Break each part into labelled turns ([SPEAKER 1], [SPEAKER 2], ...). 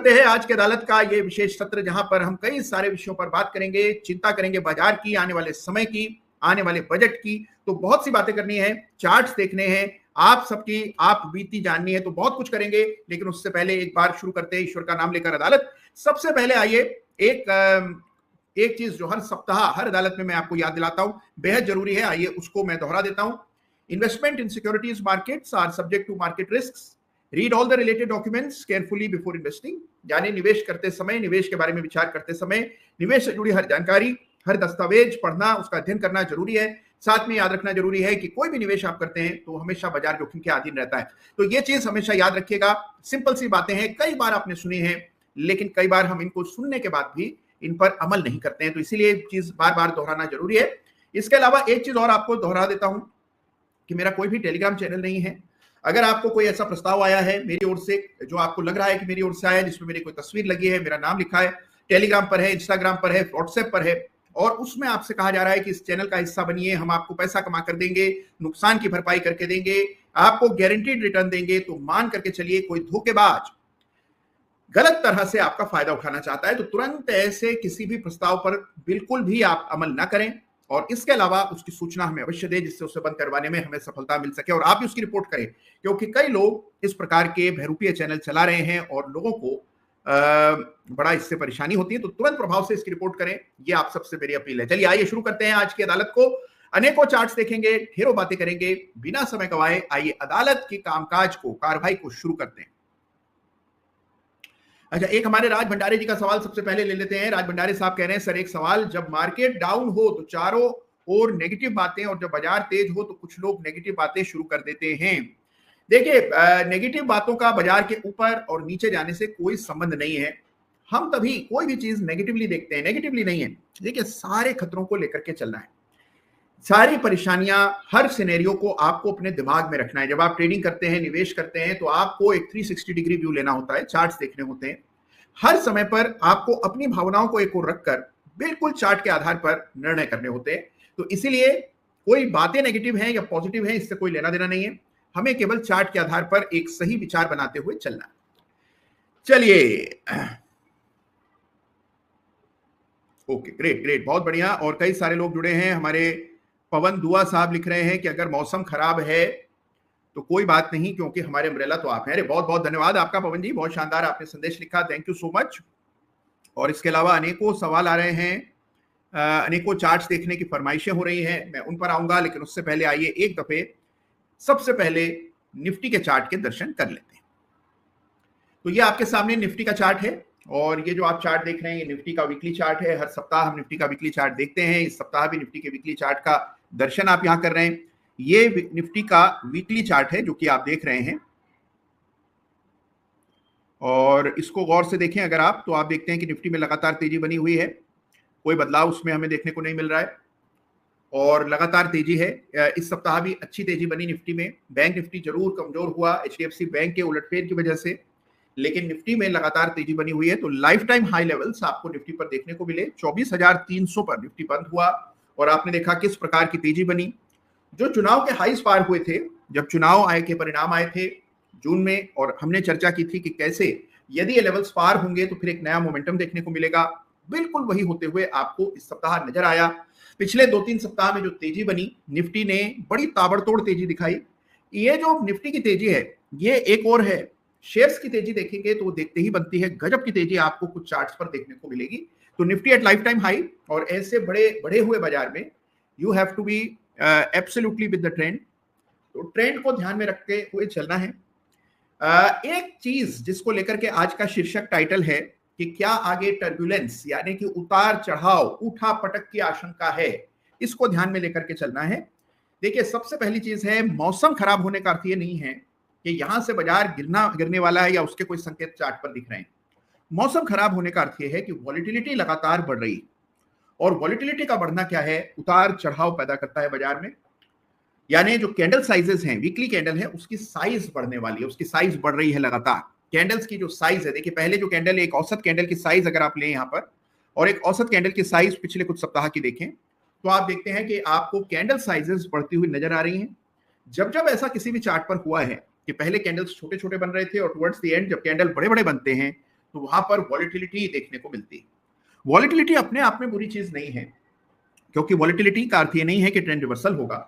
[SPEAKER 1] करते हैं आज की अदालत का ये विशेष सत्र, जहां पर हम कई सारे विषयों पर बात करेंगे, चिंता करेंगे बाजार की, आने वाले समय की, आने वाले बजट की। तो बहुत सी बातें करनी है, चार्ट्स देखने हैं, आप बीती जाननी है, तो बहुत कुछ करेंगे। लेकिन उससे पहले एक बार शुरू करते हैं ईश्वर का नाम लेकर अदालत। सबसे पहले आइए एक चीज जो हर सप्ताह हर अदालत में मैं आपको याद दिलाता हूं, बेहद जरूरी है, आइए उसको मैं दोहरा देता हूं। Investment in securities markets are subject to market risks. Read all the related documents carefully before investing. यानी निवेश करते समय, निवेश के बारे में विचार करते समय, निवेश से जुड़ी हर जानकारी, हर दस्तावेज पढ़ना, उसका अध्ययन करना जरूरी है। साथ में याद रखना जरूरी है कि कोई भी निवेश आप करते हैं तो हमेशा बाजार जोखिम के अधीन रहता है। तो ये चीज हमेशा याद रखिएगा। सिंपल सी बातें हैं, कई बार आपने सुनी है, लेकिन कई बार हम इनको सुनने के बाद भी इन पर अमल नहीं करते हैं। तो इसीलिए चीज बार बार दोहराना जरूरी है। इसके अलावा एक चीज और आपको दोहरा देता हूं कि मेरा कोई भी टेलीग्राम चैनल नहीं है। अगर आपको कोई ऐसा प्रस्ताव आया है मेरी ओर से, जो आपको लग रहा है कि मेरी ओर से आया है, जिसमें मेरी कोई तस्वीर लगी है, मेरा नाम लिखा है, टेलीग्राम पर है, इंस्टाग्राम पर है, व्हाट्सएप पर है, और उसमें आपसे कहा जा रहा है कि इस चैनल का हिस्सा बनिए, हम आपको पैसा कमा कर देंगे, नुकसान की भरपाई करके देंगे, आपको गारंटीड रिटर्न देंगे, तो मान करके चलिए कोई धोखेबाज गलत तरह से आपका फायदा उठाना चाहता है, तो तुरंत ऐसे किसी भी प्रस्ताव पर बिल्कुल भी आप अमल ना करें। और इसके अलावा उसकी सूचना हमें अवश्य दें, जिससे उसे बंद करवाने में हमें सफलता मिल सके, और आप भी उसकी रिपोर्ट करें, क्योंकि कई लोग इस प्रकार के बहरूपीय चैनल चला रहे हैं और लोगों को बड़ा इससे परेशानी होती है। तो तुरंत प्रभाव से इसकी रिपोर्ट करें, ये आप सबसे मेरी अपील है। चलिए आइए शुरू करते हैं आज की अदालत को। अनेकों चार्ट्स देखेंगे, ढेरों बातें करेंगे, बिना समय गवाए आइए अदालत के कामकाज को, कार्रवाई को शुरू करते हैं। अच्छा, एक हमारे राज भंडारे जी का सवाल सबसे पहले ले लेते हैं। राज भंडारे साहब कह रहे हैं, सर एक सवाल, जब मार्केट डाउन हो तो चारों ओर नेगेटिव बातें, और जब बाजार तेज हो तो कुछ लोग नेगेटिव बातें शुरू कर देते हैं। देखिए, नेगेटिव बातों का बाजार के ऊपर और नीचे जाने से कोई संबंध नहीं है। हम तभी कोई भी चीज नेगेटिवली देखते हैं, नेगेटिवली नहीं है। देखिए, सारे खतरों को लेकर के चलना है, सारी परेशानियां, हर सिनेरियो को आपको अपने दिमाग में रखना है। जब आप ट्रेडिंग करते हैं, निवेश करते हैं, तो आपको एक 360 डिग्री व्यू लेना होता है, चार्ट्स देखने होते हैं। हर समय पर आपको अपनी भावनाओं को एक ओर रखकर बिल्कुल चार्ट के आधार पर निर्णय करने होते हैं। तो इसीलिए कोई बातें नेगेटिव हैं या पॉजिटिव हैं, इससे कोई लेना देना नहीं है। हमें केवल चार्ट के आधार पर एक सही विचार बनाते हुए चलना है। चलिए, ओके, ग्रेट ग्रेट, बहुत बढ़िया। और कई सारे लोग जुड़े हैं। हमारे पवन दुआ साहब लिख रहे हैं कि अगर मौसम खराब है तो कोई बात नहीं, क्योंकि हमारे अम्ब्रेला तो आप हैं। अरे बहुत बहुत धन्यवाद आपका पवन जी, बहुत शानदार आपने संदेश लिखा, थैंक यू सो मच। और इसके अलावा अनेकों सवाल आ रहे हैं, अनेकों चार्ट्स देखने की फरमाइशें हो रही हैं, मैं उन पर आऊंगा। लेकिन उससे पहले आइए एक दफे सबसे पहले निफ्टी के चार्ट के दर्शन कर लेते हैं। तो ये आपके सामने निफ्टी का चार्ट है, और ये जो आप चार्ट देख रहे हैं, ये निफ्टी का वीकली चार्ट है। हर सप्ताह हम निफ्टी का वीकली चार्ट देखते हैं। इस सप्ताह भी निफ्टी के वीकली चार्ट का दर्शन आप यहां कर रहे हैं। ये निफ्टी का वीकली चार्ट है जो कि आप देख रहे हैं, और इसको गौर से देखें अगर आप, तो आप देखते हैं कि निफ्टी में लगातार तेजी बनी हुई है, कोई बदलाव उसमें हमें देखने को नहीं मिल रहा है, और लगातार तेजी है। इस सप्ताह भी अच्छी तेजी बनी निफ्टी में। बैंक निफ्टी जरूर कमजोर हुआ एचडीएफसी बैंक के उलटफेर की वजह से, लेकिन निफ्टी में लगातार तेजी बनी हुई है। तो लाइफ टाइम हाई लेवल्स आपको निफ्टी पर देखने को मिले। 24,300 पर निफ्टी बंद हुआ, और आपने देखा किस प्रकार की तेजी बनी। जो चुनाव के हाईस पार हुए थे, जब चुनाव आए के परिणाम आए थे जून में, और हमने चर्चा की थी कि कैसे यदि ये लेवल्स पार होंगे तो फिर एक नया मोमेंटम देखने को मिलेगा, बिल्कुल वही होते हुए आपको इस सप्ताह नजर आया। पिछले 2-3 सप्ताह में जो तेजी बनी, निफ्टी ने बड़ी ताबड़तोड़ तेजी दिखाई। ये जो निफ्टी की तेजी है, ये एक और है। शेयर्स की तेजी देखेंगे तो देखते ही बनती है, गजब की तेजी आपको कुछ चार्ट्स पर देखने को मिलेगी। तो Nifty at lifetime high, और ऐसे बढ़े हुए बाजार में you have to be absolutely with the trend. तो ट्रेंड को ध्यान में रखते हुए चलना है। एक चीज जिसको लेकर के आज का शीर्षक टाइटल है कि क्या आगे टर्बुलेंस, यानी कि उतार चढ़ाव, उठा पटक की आशंका है, इसको ध्यान में लेकर के चलना है। देखिए, सबसे पहली चीज है, मौसम खराब होने का अर्थ ये नहीं है कि यहां से बाजार गिरने वाला है या उसके कोई संकेत चार्ट पर दिख रहे हैं। मौसम खराब होने का अर्थ यह है कि वॉलिटिलिटी लगातार बढ़ रही है, और वॉलिटिलिटी का बढ़ना क्या है, उतार चढ़ाव पैदा करता है बाजार में। यानी जो कैंडल साइजेस हैं, वीकली कैंडल है, उसकी साइज बढ़ने वाली है, उसकी साइज बढ़ रही है लगातार। कैंडल्स की जो साइज है, देखिए पहले जो कैंडल, एक औसत कैंडल की साइज अगर आप लें यहाँ पर, और एक औसत कैंडल की साइज पिछले कुछ सप्ताह की देखें, तो आप देखते हैं कि आपको कैंडल साइजेस बढ़ती हुई नजर आ रही हैं। जब जब ऐसा किसी भी चार्ट पर हुआ है कि पहले कैंडल्स छोटे छोटे बन रहे थे, और टुवर्ड्स द एंड जब कैंडल बड़े बड़े बनते हैं, तो वहां पर वॉलिटिलिटी देखने को मिलती है। वॉलिटिलिटी अपने आप में बुरी चीज नहीं है, क्योंकि वॉलिटिलिटी का अर्थ ये नहीं है कि ट्रेंड रिवर्सल होगा,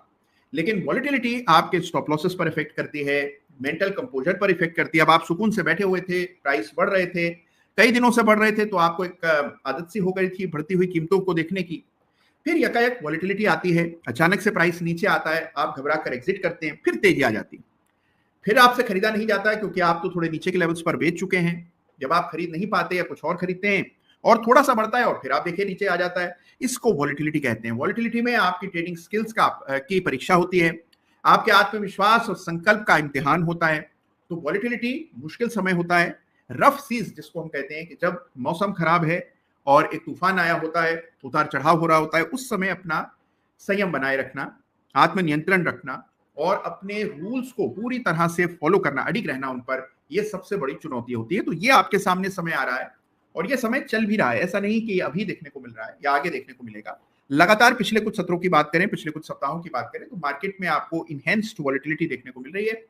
[SPEAKER 1] लेकिन वॉलिटिलिटी आपके स्टॉप लॉसेस पर इफेक्ट करती है, मेंटल कंपोजर पर इफेक्ट करती है। अब आप सुकून से बैठे हुए थे, प्राइस बढ़ रहे थे, कई दिनों से बढ़ रहे थे, तो आपको एक आदत सी हो गई थी बढ़ती हुई कीमतों को देखने की। फिर यकायक वॉलिटिलिटी आती है, अचानक से प्राइस नीचे आता है, आप घबरा कर एग्जिट करते हैं, फिर तेजी आ जाती है, फिर आपसे खरीदा नहीं जाता है क्योंकि आप तो थोड़े नीचे के लेवल्स पर बेच चुके हैं। जब आप खरीद नहीं पाते या कुछ और खरीदते हैं और थोड़ा सा बढ़ता है और फिर आप देखिए नीचे आ जाता है, इसको वॉलिटिलिटी कहते हैं। वॉलिटिलिटी में आपकी ट्रेडिंग स्किल्स की परीक्षा होती है, आपके आत्मविश्वास और संकल्प का इम्तिहान होता है। तो वॉलिटिलिटी मुश्किल समय होता है, रफ सीज जिसको हम कहते हैं, कि जब मौसम खराब है और एक तूफान आया होता है, उतार चढ़ाव हो रहा होता है, उस समय अपना संयम बनाए रखना, आत्मनियंत्रण रखना और अपने रूल्स को पूरी तरह से फॉलो करना, अडिग रहना उन पर, यह सबसे बड़ी चुनौती होती है। तो ये आपके सामने समय आ रहा है और ये समय चल भी रहा है, ऐसा नहीं कि अभी देखने को मिल रहा है या आगे देखने को मिलेगा। लगातार पिछले कुछ सत्रों की बात करें, पिछले कुछ सप्ताहों की बात करें, तो मार्केट में आपको इनहेंस्ड वॉलिटिलिटी देखने को मिल रही है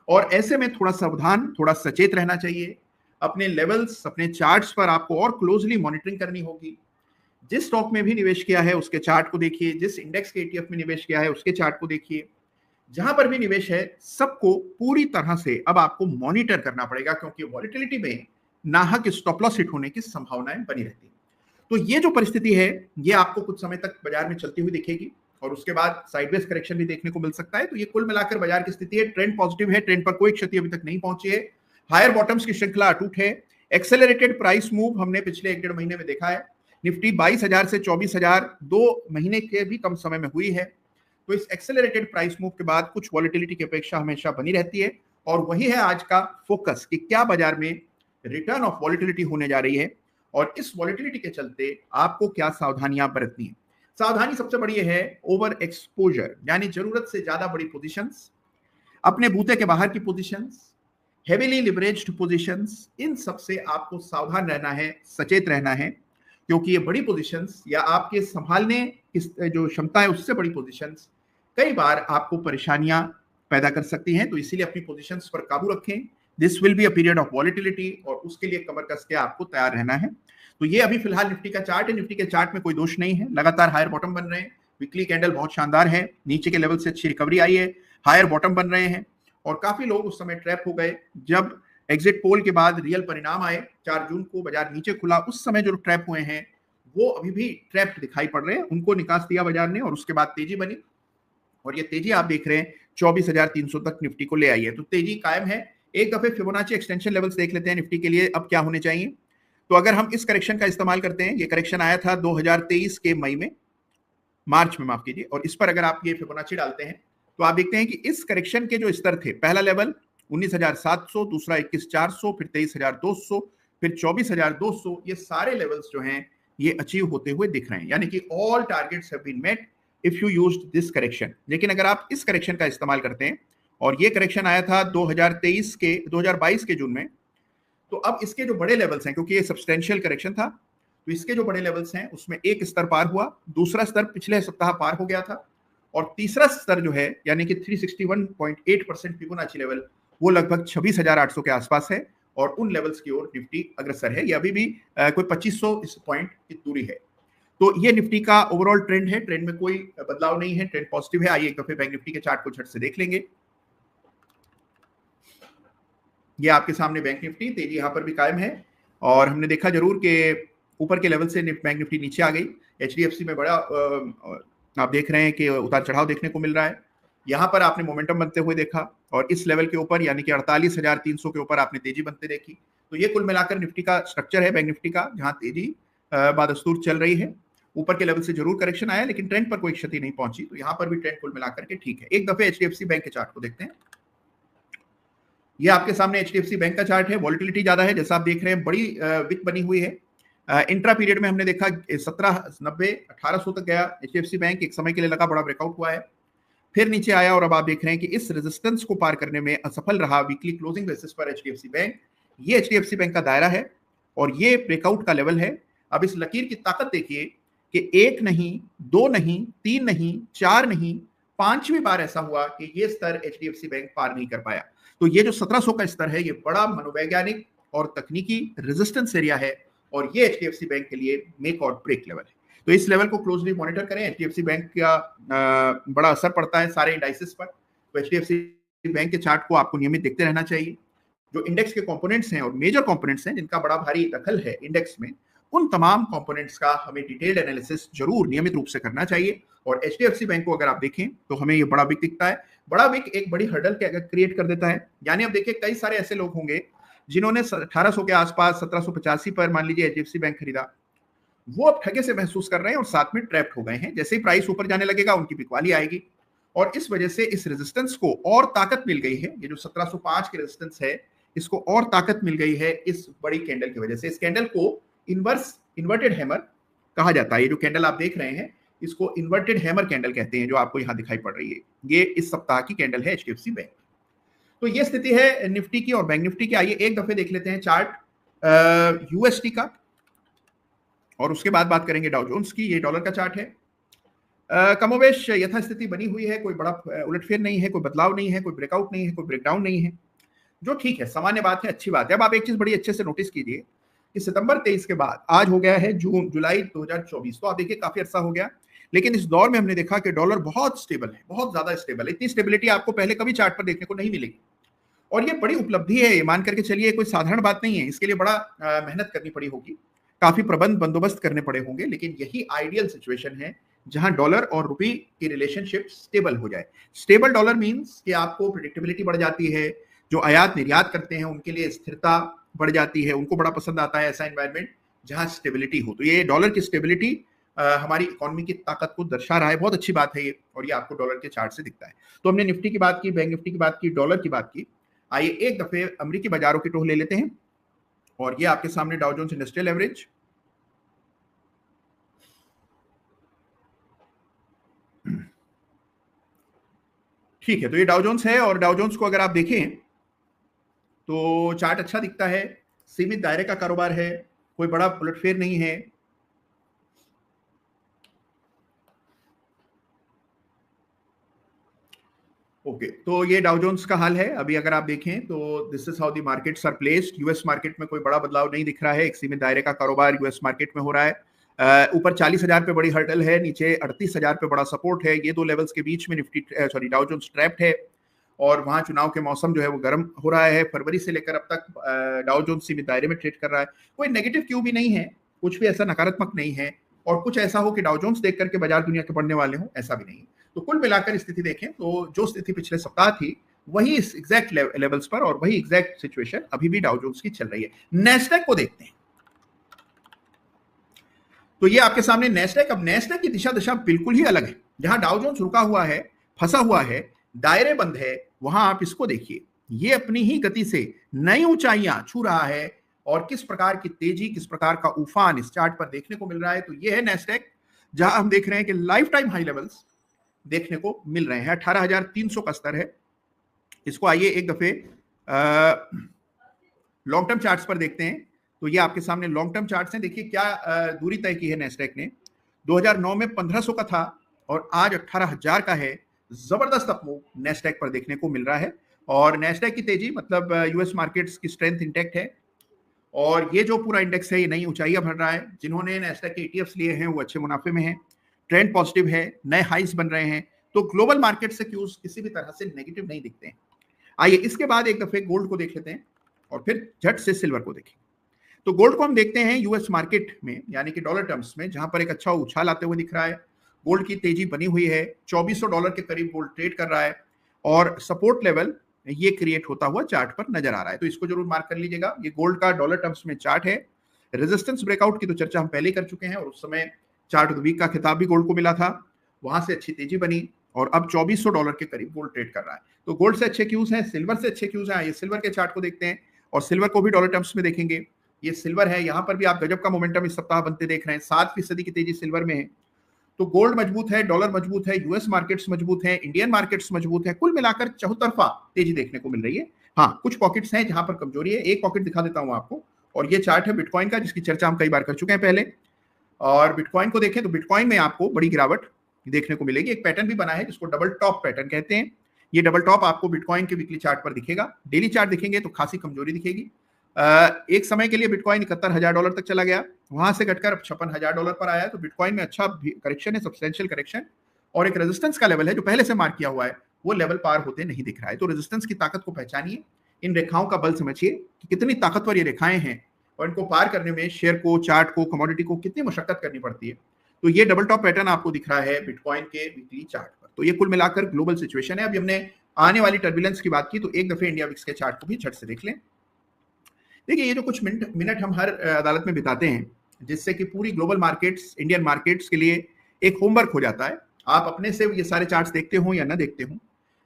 [SPEAKER 1] और ऐसे में थोड़ा सावधान, थोड़ा सचेत रहना चाहिए। अपने लेवल्स, अपने चार्ट्स पर आपको और क्लोजली मॉनिटरिंग करनी होगी। जिस स्टॉक में भी निवेश किया है उसके चार्ट को देखिए, जिस इंडेक्स के ETF में निवेश किया है उसके चार्ट को देखिए, जहां पर भी निवेश है सबको पूरी तरह से अब आपको मॉनिटर करना पड़ेगा, क्योंकि वॉलिटिलिटी में नाहक स्टॉप लॉस हिट होने की संभावनाएं बनी रहती है। तो ये जो परिस्थिति है ये आपको कुछ समय तक बाजार में चलती हुई दिखेगी और उसके बाद साइडवेज करेक्शन भी देखने को मिल सकता है। तो ये कुल मिलाकर बाजार की स्थिति है, ट्रेंड पॉजिटिव है, ट्रेंड पर कोई क्षति अभी तक नहीं पहुंची है, हायर बॉटम्स की श्रृंखला अटूट है, एक्सेलरेटेड प्राइस मूव हमने पिछले 1-1.5 महीने में देखा है। निफ्टी 22,000 से 24,000 2 महीने के भी कम समय में हुई है। तो इस एक्सेलरेटेड प्राइस मूव के बाद कुछ वॉलिटिलिटी की अपेक्षा हमेशा बनी रहती है और वही है आज का फोकस कि क्या बाजार में रिटर्न ऑफ वॉलिटिलिटी होने जा रही है और इस वॉलिटिलिटी के चलते आपको क्या सावधानियां बरतनी है। सावधानी सबसे बड़ी है ओवर एक्सपोजर, यानी जरूरत से ज्यादा बड़ी पोजीशंस, अपने बूते के बाहर की पोजीशंस, हेवीली लिवरेज्ड पोजीशंस, इन सब से आपको सावधान रहना है, सचेत रहना है, क्योंकि ये बड़ी पोजीशंस या आपके संभालने की जो क्षमता है उससे बड़ी पोजीशंस कई बार आपको परेशानियां पैदा कर सकती हैं। तो इसीलिए अपनी पोजीशंस पर काबू रखें। This will be a period of volatility और उसके लिए कमर कस के आपको तैयार रहना है। तो ये अभी फिलहाल निफ्टी का चार्ट है, निफ्टी के चार्ट में कोई दोष नहीं है, लगातार हायर बॉटम बन रहे हैं, वीकली कैंडल बहुत शानदार है, नीचे के लेवल से अच्छी रिकवरी आई है, हायर बॉटम बन रहे हैं और काफी लोग उस समय ट्रैप हो गए जब एग्जिट पोल के बाद रियल परिणाम आए 4 जून को, बाजार नीचे खुला, उस समय जो ट्रैप हुए हैं वो अभी भी ट्रैप दिखाई पड़ रहे हैं, उनको निकास दिया बाजार ने और उसके बाद तेजी बनी और ये तेजी आप देख रहे हैं 24,300 तक निफ्टी को ले आई है। तो तेजी कायम है। एक दफे फिबोनाची एक्सटेंशन लेवल्स देख लेते हैं निफ्टी के लिए अब क्या होने चाहिए। तो अगर हम इस करेक्शन का इस्तेमाल करते हैं, ये करेक्शन आया था 2023 के मार्च में माफ कीजिए, और इस पर अगर आप ये फिबोनाची डालते हैं तो आप देखते हैं कि इस करेक्शन के जो स्तर थे, पहला लेवल 19,700, दूसरा 21,400, फिर 23,200, फिर 24,200, ये सारे लेवल्स जो हैं ये अचीव होते हुए दिख रहे हैं, यानी कि all targets have been met if you used this correction. लेकिन अगर आप इस करेक्शन का इस्तेमाल करते हैं, और ये करेक्शन आया था 2022 के जून में, तो अब इसके जो बड़े लेवल्स हैं, क्योंकि ये सब्सटेंशियल करेक्शन था, तो इसके जो बड़े लेवल्स हैं उसमें एक स्तर पार हुआ, दूसरा स्तर पिछले सप्ताह पार हो गया था और तीसरा स्तर जो है यानी कि 361.8% फिबोनाची लेवल, वो लगभग 26,800 के आसपास है और उन लेवल्स की ओर निफ्टी अग्रसर है। ये अभी भी कोई 2500 पॉइंट की दूरी है। तो ये निफ्टी का ओवरऑल ट्रेंड है, ट्रेंड में कोई बदलाव नहीं है, ट्रेंड पॉजिटिव है। आइए एक दफे बैंक निफ्टी के चार्ट को झट से देख लेंगे। ये आपके सामने बैंक निफ्टी, तेजी यहां पर भी कायम है और हमने देखा जरूर कि ऊपर के लेवल से बैंक निफ्टी नीचे आ गई। HDFC में बड़ा आप देख रहे हैं कि उतार चढ़ाव देखने को मिल रहा है। यहां पर आपने मोमेंटम बनते हुए देखा और इस लेवल के ऊपर यानी कि 48,300 के ऊपर आपने तेजी बनते देखी। तो ये कुल मिलाकर निफ्टी का स्ट्रक्चर है बैंक निफ्टी का, जहां तेजी बादस्तूर चल रही है। ऊपर के लेवल से जरूर करेक्शन आया लेकिन ट्रेंड पर कोई क्षति नहीं पहुंची, तो यहां पर भी ट्रेंड कुल मिलाकर के ठीक है। एक दफे HDFC बैंक के चार्ट को देखते हैं। ये आपके सामने HDFC बैंक का चार्ट है। वॉलिटिलिटी ज्यादा है, जैसा आप देख रहे हैं, बड़ी विक बनी हुई है। इंट्रा पीरियड में हमने देखा 1790 1800 तक गया HDFC बैंक, एक समय के लिए लगा बड़ा ब्रेकआउट हुआ है, फिर नीचे आया और अब आप देख रहे हैं कि इस रेजिस्टेंस को पार करने में असफल रहा वीकली क्लोजिंग बेसिस पर HDFC बैंक। ये HDFC बैंक का दायरा है और ये ब्रेकआउट का लेवल है। अब इस लकीर की ताकत देखिए कि 1 नहीं, 2 नहीं, 3 नहीं, 4 नहीं, 5वीं बार ऐसा हुआ कि ये स्तर HDFC बैंक पार नहीं कर पाया। तो ये जो 1700 का स्तर है, ये बड़ा मनोवैज्ञानिक और तकनीकी रेजिस्टेंस एरिया है, और ये एचडीएफसी बैंक के लिए मेक और ब्रेक लेवल है। तो इस लेवल को क्लोजली मॉनिटर करें। एचडीएफसी बैंक का बड़ा असर पड़ता है सारे इंडाइसेस पर, तो एचडीएफसी बैंक के चार्ट को आपको नियमित देखते रहना चाहिए। जो इंडेक्स के कंपोनेंट्स हैं और मेजर कंपोनेंट्स हैं जिनका बड़ा भारी दखल है इंडेक्स में, उन तमाम कंपोनेंट्स का हमें डिटेल्ड एनालिसिस जरूर नियमित रूप से करना चाहिए। और एचडीएफसी बैंक को अगर आप देखें तो हमें ये बड़ा विक दिखता है। बड़ा विक एक बड़ी हर्डल के अगर क्रिएट कर देता है, यानी अब देखिए कई सारे ऐसे लोग होंगे जिन्होंने 1800 के आसपास 1785 पर मान लीजिए एचडीएफसी बैंक खरीदा, वो अब ठगे से महसूस कर रहे हैं और साथ में ट्रैप्ड हो गए हैं। जैसे ही प्राइस ऊपर जाने लगेगा उनकी बिकवाली आएगी, और इस वजह से इस रेजिस्टेंस को और ताकत मिल गई है। ये जो 1705 के रेजिस्टेंस है, इसको और ताकत मिल गई है इस बड़ी कैंडल की वजह से। इस कैंडल को इन्वर्टेड हैमर कहा जाता है। ये जो कैंडल आप देख रहे हैं इसको इन्वर्टेड हैमर कैंडल कहते हैं, जो आपको यहां दिखाई पड़ रही है। ये इस सप्ताह की कैंडल है एचडीएफसी बैंक। तो ये स्थिति है निफ्टी की और बैंक निफ्टी की। आइए एक दफे देख लेते हैं चार्ट यूएसडी का, और उसके बाद बात करेंगे डाउ जोन्स की। ये डॉलर का चार्ट है। कमोवेश यथास्थिति बनी हुई है, कोई बड़ा उलटफेर नहीं है, कोई बदलाव नहीं है, कोई ब्रेकआउट नहीं है, कोई ब्रेकडाउन नहीं है, जो ठीक है, सामान्य बात है, अच्छी बात है। अब आप एक चीज बड़ी अच्छे से नोटिस कीजिए कि सितंबर 23 के बाद आज हो गया है जुलाई 2024, तो आप देखिए काफी अर्सा हो गया, लेकिन इस दौर में हमने देखा कि डॉलर बहुत स्टेबल है, बहुत ज्यादा स्टेबल है। इतनी स्टेबिलिटी आपको पहले कभी चार्ट पर देखने को नहीं मिलेगी, और ये बड़ी उपलब्धि है। ये मान करके चलिए कोई साधारण बात नहीं है, इसके लिए बड़ा मेहनत करनी पड़ी होगी, काफी प्रबंध बंदोबस्त करने पड़े होंगे, लेकिन यही आइडियल सिचुएशन है जहां डॉलर और रुपये की रिलेशनशिप स्टेबल हो जाए। स्टेबल डॉलर मींस कि आपको प्रेडिक्टेबिलिटी बढ़ जाती है, जो आयात निर्यात करते हैं उनके लिए स्थिरता बढ़ जाती है, उनको बड़ा पसंद आता है ऐसा एनवायरनमेंट जहां स्टेबिलिटी हो। तो ये डॉलर की स्टेबिलिटी हमारी इकोनॉमी की ताकत को दर्शा रहा है, बहुत अच्छी बात है ये, और ये आपको डॉलर के चार्ट से दिखता है। तो हमने निफ्टी की बात की, बैंक निफ्टी की बात की, डॉलर की बात की। आइए एक दफे अमेरिकी बाजारों की टोह ले लेते हैं, और ये आपके सामने डाउ जोन्स इंडस्ट्रियल एवरेज। ठीक है, तो ये डाउ जोन्स है, और डाउ जोन्स को अगर आप देखें तो चार्ट अच्छा दिखता है, सीमित दायरे का कारोबार है, कोई बड़ा उलटफेर नहीं है। ओके, तो ये डाउ जोन्स का हाल है। अभी अगर आप देखें तो this is how the markets are placed. US market में कोई बड़ा बदलाव नहीं दिख रहा है, एक सीमित दायरे का कारोबार यूएस मार्केट में हो रहा है। ऊपर 40,000 पे बड़ी हर्डल है, नीचे 38,000 पे बड़ा सपोर्ट है। ये दो लेवल्स के बीच में डाउ जोन्स ट्रैप्ड है, और वहां चुनाव के मौसम जो है वो गर्म हो रहा है। फरवरी से लेकर अब तक डाउ जोन्स सीमित दायरे में ट्रेड कर रहा है। कोई नेगेटिव क्यू भी नहीं है, कुछ भी ऐसा नकारात्मक नहीं है, और कुछ ऐसा हो कि डाउ जोन्स देख करके बाजार दुनिया के पढ़ने वाले हो, ऐसा भी नहीं। तो कुल मिलाकर स्थिति देखें तो जो स्थिति पिछले सप्ताह थी वही इस एग्जैक्ट लेवल्स पर, और वही एग्जैक्ट सिचुएशन अभी भी डाउ जोन्स की चल रही है। नेस्डैक को देखते हैं, तो ये आपके सामने नेस्डैक। अब नेस्डैक की दिशा बिल्कुल ही अलग है। जहां डाउ जोन्स रुका हुआ है, फंसा हुआ है, दायरे बंद है, वहां आप इसको देखिए, ये अपनी ही गति से नई ऊंचाइयां छू रहा है, और किस प्रकार की तेजी, किस प्रकार का उफान इस चार्ट पर देखने को मिल रहा है। तो ये है नेस्डैक, जहां हम देख रहे हैं कि लाइफ टाइम हाई लेवल्स देखने को मिल रहे हैं। 18,300 का स्तर है। इसको आइए एक दफे लॉन्ग टर्म चार्ट्स पर देखते हैं। तो ये आपके सामने लॉन्ग टर्म चार्ट्स हैं। देखिए क्या दूरी तय की है नेस्डैक ने। 2009 में 1500 का था, और आज 18,000 का है। जबरदस्त अपमूव नेस्डैक पर देखने को मिल रहा है, और नेस्डैक की तेजी मतलब यूएस मार्केट्स की स्ट्रेंथ इंटैक्ट है, और ये जो पूरा इंडेक्स है ये नई ऊंचाइयां भर रहा है। जिन्होंने नेस्डैक के ईटीएफ्स लिए हैं वो अच्छे मुनाफे में हैं, ट्रेंड पॉजिटिव है, नए हाइस बन रहे हैं। तो ग्लोबल मार्केट से क्यूज किसी भी तरह से नेगेटिव नहीं दिखते हैं। आइए इसके बाद एक दफे गोल्ड को देख लेते हैं, और फिर झट से सिल्वर को देखें। तो गोल्ड को हम देखते हैं यूएस मार्केट में, यानी कि डॉलर टर्म्स में, जहां पर एक अच्छा उछाल आते हुए दिख रहा है। गोल्ड की तेजी बनी हुई है, $2400 के करीब गोल्ड ट्रेड कर रहा है, और सपोर्ट लेवल ये क्रिएट होता हुआ चार्ट पर नजर आ रहा है। तो इसको जरूर मार्क कर लीजिएगा। ये गोल्ड का डॉलर टर्म्स में चार्ट है। रेजिस्टेंस ब्रेकआउट की तो चर्चा हम पहले कर चुके हैं, और उस समय चार्ट ऑफ द वीक का खिताब भी गोल्ड को मिला था, वहां से अच्छी तेजी बनी, और अब $2400 के करीब गोल्ड ट्रेड कर रहा है। तो गोल्ड से अच्छे क्यूज हैं, सिल्वर से अच्छे क्यूज हैं। ये सिल्वर के चार्ट को देखते हैं, और सिल्वर को भी डॉलर टर्म्स में देखेंगे। ये सिल्वर है, यहां पर भी आप गजब का मोमेंटम इस सप्ताह बनते देख रहे हैं। 7% की तेजी सिल्वर में है। तो गोल्ड मजबूत है, डॉलर मजबूत है, यूएस मार्केट्स मजबूत है, इंडियन मार्केट्स मजबूत है। कुल मिलाकर चौतरफा तेजी देखने को मिल रही है। हाँ, कुछ पॉकेट्स हैं जहां पर कमजोरी है। एक पॉकेट दिखा देता हूं आपको, और ये चार्ट है बिटकॉइन का, जिसकी चर्चा हम कई बार कर चुके हैं पहले। और बिटकॉइन को देखें तो बिटकॉइन में आपको बड़ी गिरावट देखने को मिलेगी। एक पैटर्न भी बना है जिसको डबल टॉप पैटर्न कहते हैं। ये डबल टॉप आपको बिटकॉइन के वीकली चार्ट पर दिखेगा। डेली चार्ट दिखेंगे तो खासी कमजोरी दिखेगी। एक समय के लिए बिटकॉइन $71,000 तक चला गया, वहां से घटकर अब $56,000 पर आया। तो बिटकॉइन में अच्छा करेक्शन है, सब्सटेंशियल करेक्शन, और एक रेजिस्टेंस का लेवल है जो पहले से मार्क किया हुआ है, वो लेवल पार होते नहीं दिख रहा है। तो रेजिस्टेंस की ताकत को पहचानिए, इन रेखाओं का बल समझिए कि कितनी ताकतवर ये रेखाएं हैं और इनको पार करने में शेयर को, चार्ट को, कमोडिटी को कितनी मशक्कत करनी पड़ती है। तो ये डबल टॉप पैटर्न आपको दिख रहा है बिटकॉइन के वीकली चार्ट पर। तो ये कुल मिलाकर ग्लोबल सिचुएशन है। अभी हमने आने वाली टर्बुलेंस की बात की, तो एक दफे इंडिया विक्स के चार्ट को भी झट से देख लें। देखिए, ये जो कुछ मिनट हम हर अदालत में बिताते हैं, जिससे कि पूरी ग्लोबल मार्केट्स, इंडियन मार्केट्स के लिए एक होमवर्क हो जाता है। आप अपने से ये सारे चार्ट्स देखते हो या ना देखते हो,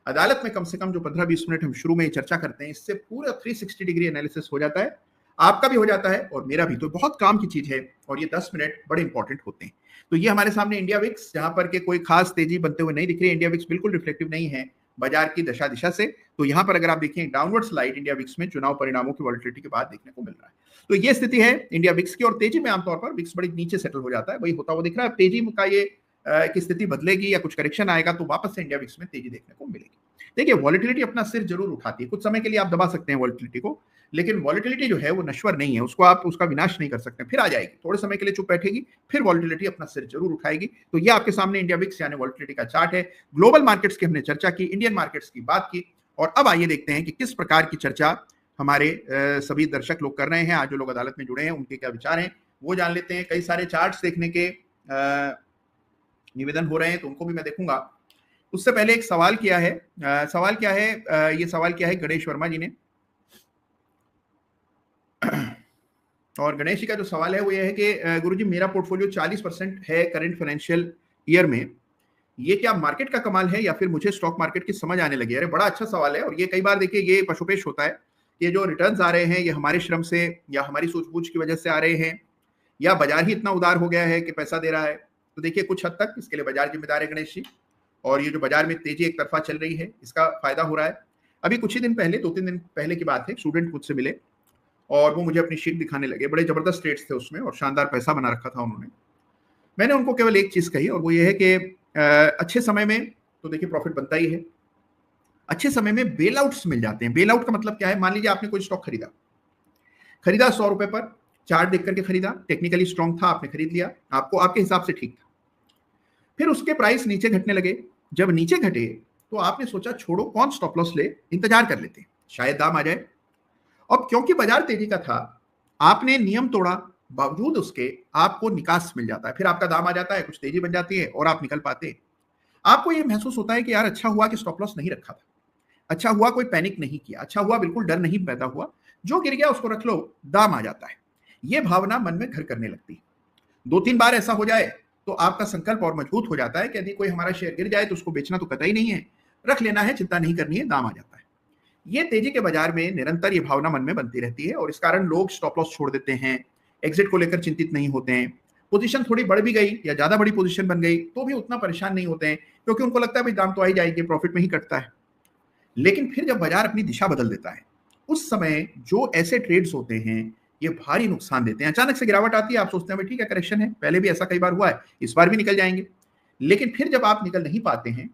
[SPEAKER 1] अदालत में कम से कम जो 15-20 मिनट हम शुरू में चर्चा करते हैं, इससे पूरा 360 डिग्री एनालिसिस हो जाता है। आपका भी हो जाता है और मेरा भी। तो बहुत काम की चीज है और ये 10 मिनट बड़े इंपॉर्टेंट होते हैं। तो ये हमारे सामने इंडिया विक्स, जहां पर के कोई खास तेजी बनते हुए नहीं दिख रही है। इंडिया विक्स बिल्कुल रिफ्लेक्टिव नहीं है बाजार की दशा दिशा से। तो यहाँ पर अगर आप देखें, डाउनवर्ड स्लाइड इंडिया विक्स में चुनाव परिणामों की वॉलिटिलिटी के बाद देखने को मिल रहा है। तो ये स्थिति है इंडिया विक्स की। और तेजी में आमतौर पर विक्स बड़ी नीचे सेटल हो जाता है, वही होता हुआ दिख रहा है। तेजी का ये की स्थिति बदलेगी या कुछ करेक्शन आएगा तो वापस से इंडिया विक्स में तेजी देखने को मिलेगी। देखिए, वॉलिटिलिटी अपना सिर जरूर उठाती है। कुछ समय के लिए आप दबा सकते हैं वॉलिटिलिटी को, लेकिन वॉलिटिलिटी जो है वो नश्वर नहीं है, उसको आप उसका विनाश नहीं कर सकते। फिर आ जाएगी, थोड़े समय के लिए चुप बैठेगी, फिर वॉलिटिलिटी अपना सिर जरूर उठाएगी। तो ये आपके सामने इंडिया विक्स यानी वॉलिटिलिटी का चार्ट है। ग्लोबल मार्केट्स की हमने चर्चा की, इंडियन मार्केट्स की बात की, और अब आइए देखते हैं कि किस प्रकार की चर्चा हमारे सभी दर्शक लोग कर रहे हैं। आज जो लोग अदालत में जुड़े हैं उनके क्या विचार हैं वो जान लेते हैं। कई सारे चार्ट्स देखने के निवेदन हो रहे हैं, तो उनको भी मैं देखूंगा। उससे पहले एक सवाल किया है। सवाल क्या है? ये सवाल किया है गणेश वर्मा जी ने। और गणेश जी का जो सवाल है वो ये है कि गुरुजी, मेरा पोर्टफोलियो 40% है करंट फाइनेंशियल ईयर में, ये क्या मार्केट का कमाल है या फिर मुझे स्टॉक मार्केट की समझ आने लगी है? अरे, बड़ा अच्छा सवाल है। और ये कई बार देखिए ये पशुपेश होता है, ये जो रिटर्न्स आ रहे हैं ये हमारे श्रम से या हमारी सूझबूझ की वजह से आ रहे हैं, या बाजार ही इतना उदार हो गया है कि पैसा दे रहा है। तो देखिए, कुछ हद तक इसके लिए बाजार जिम्मेदार है गणेश जी। और ये जो बाजार में तेजी एक तरफा चल रही है, इसका फायदा हो रहा है। अभी कुछ ही दिन पहले, 2-3 दिन पहले की बात है, स्टूडेंट मुझसे मिले और वो मुझे अपनी शीट दिखाने लगे। बड़े जबरदस्त ट्रेड्स थे उसमें और शानदार पैसा बना रखा था उन्होंने। मैंने उनको केवल एक चीज कही और वो ये है कि अच्छे समय में तो देखिए प्रॉफिट बनता ही है, अच्छे समय में बेल आउट्स मिल जाते हैं। बेल आउट का मतलब क्या है? मान लीजिए आपने कोई स्टॉक खरीदा 100 रुपए पर, चार्ट देख करके खरीदा, टेक्निकली स्ट्रॉन्ग था, आपने खरीद लिया, आपको आपके हिसाब से ठीक था। फिर उसके प्राइस नीचे घटने लगे। जब नीचे घटे तो आपने सोचा छोड़ो, कौन स्टॉप लॉस ले, इंतजार कर लेते, शायद दाम आ जाए। अब क्योंकि बाजार तेजी का था, आपने नियम तोड़ा, बावजूद उसके आपको निकास मिल जाता है, फिर आपका दाम आ जाता है, कुछ तेजी बन जाती है और आप निकल पाते हैं। आपको यह महसूस होता है कि यार अच्छा हुआ कि स्टॉप लॉस नहीं रखा था, अच्छा हुआ कोई पैनिक नहीं किया, अच्छा हुआ बिल्कुल डर नहीं पैदा हुआ, जो गिर गया उसको रख लो, दाम आ जाता है। यह भावना मन में घर करने लगती है। 2-3 बार ऐसा हो जाए तो आपका संकल्प और मजबूत हो जाता है कि यदि कोई हमारा शेयर गिर जाए तो उसको बेचना तो कतई नहीं है, रख लेना है, चिंता नहीं करनी है, दाम आ जाता है। ये तेजी के बाजार में निरंतर ये भावना मन में बनती रहती है और इस कारण लोग स्टॉप लॉस छोड़ देते हैं, एग्जिट को लेकर चिंतित नहीं होते हैं। पोजीशन थोड़ी बढ़ भी गई या ज्यादा बड़ी पोजीशन बन गई तो भी उतना परेशान नहीं होते हैं, क्योंकि उनको लगता है भाई दाम तो आ ही जाएगी, प्रॉफिट में ही कटता है। लेकिन फिर जब बाजार अपनी दिशा बदल देता है, उस समय जो ऐसे ट्रेड्स होते हैं ये भारी नुकसान देते हैं। अचानक से गिरावट आती है, आप सोचते हैं भाई ठीक है, करेक्शन है, पहले भी ऐसा कई बार हुआ है, इस बार भी निकल जाएंगे। लेकिन फिर जब आप निकल नहीं पाते हैं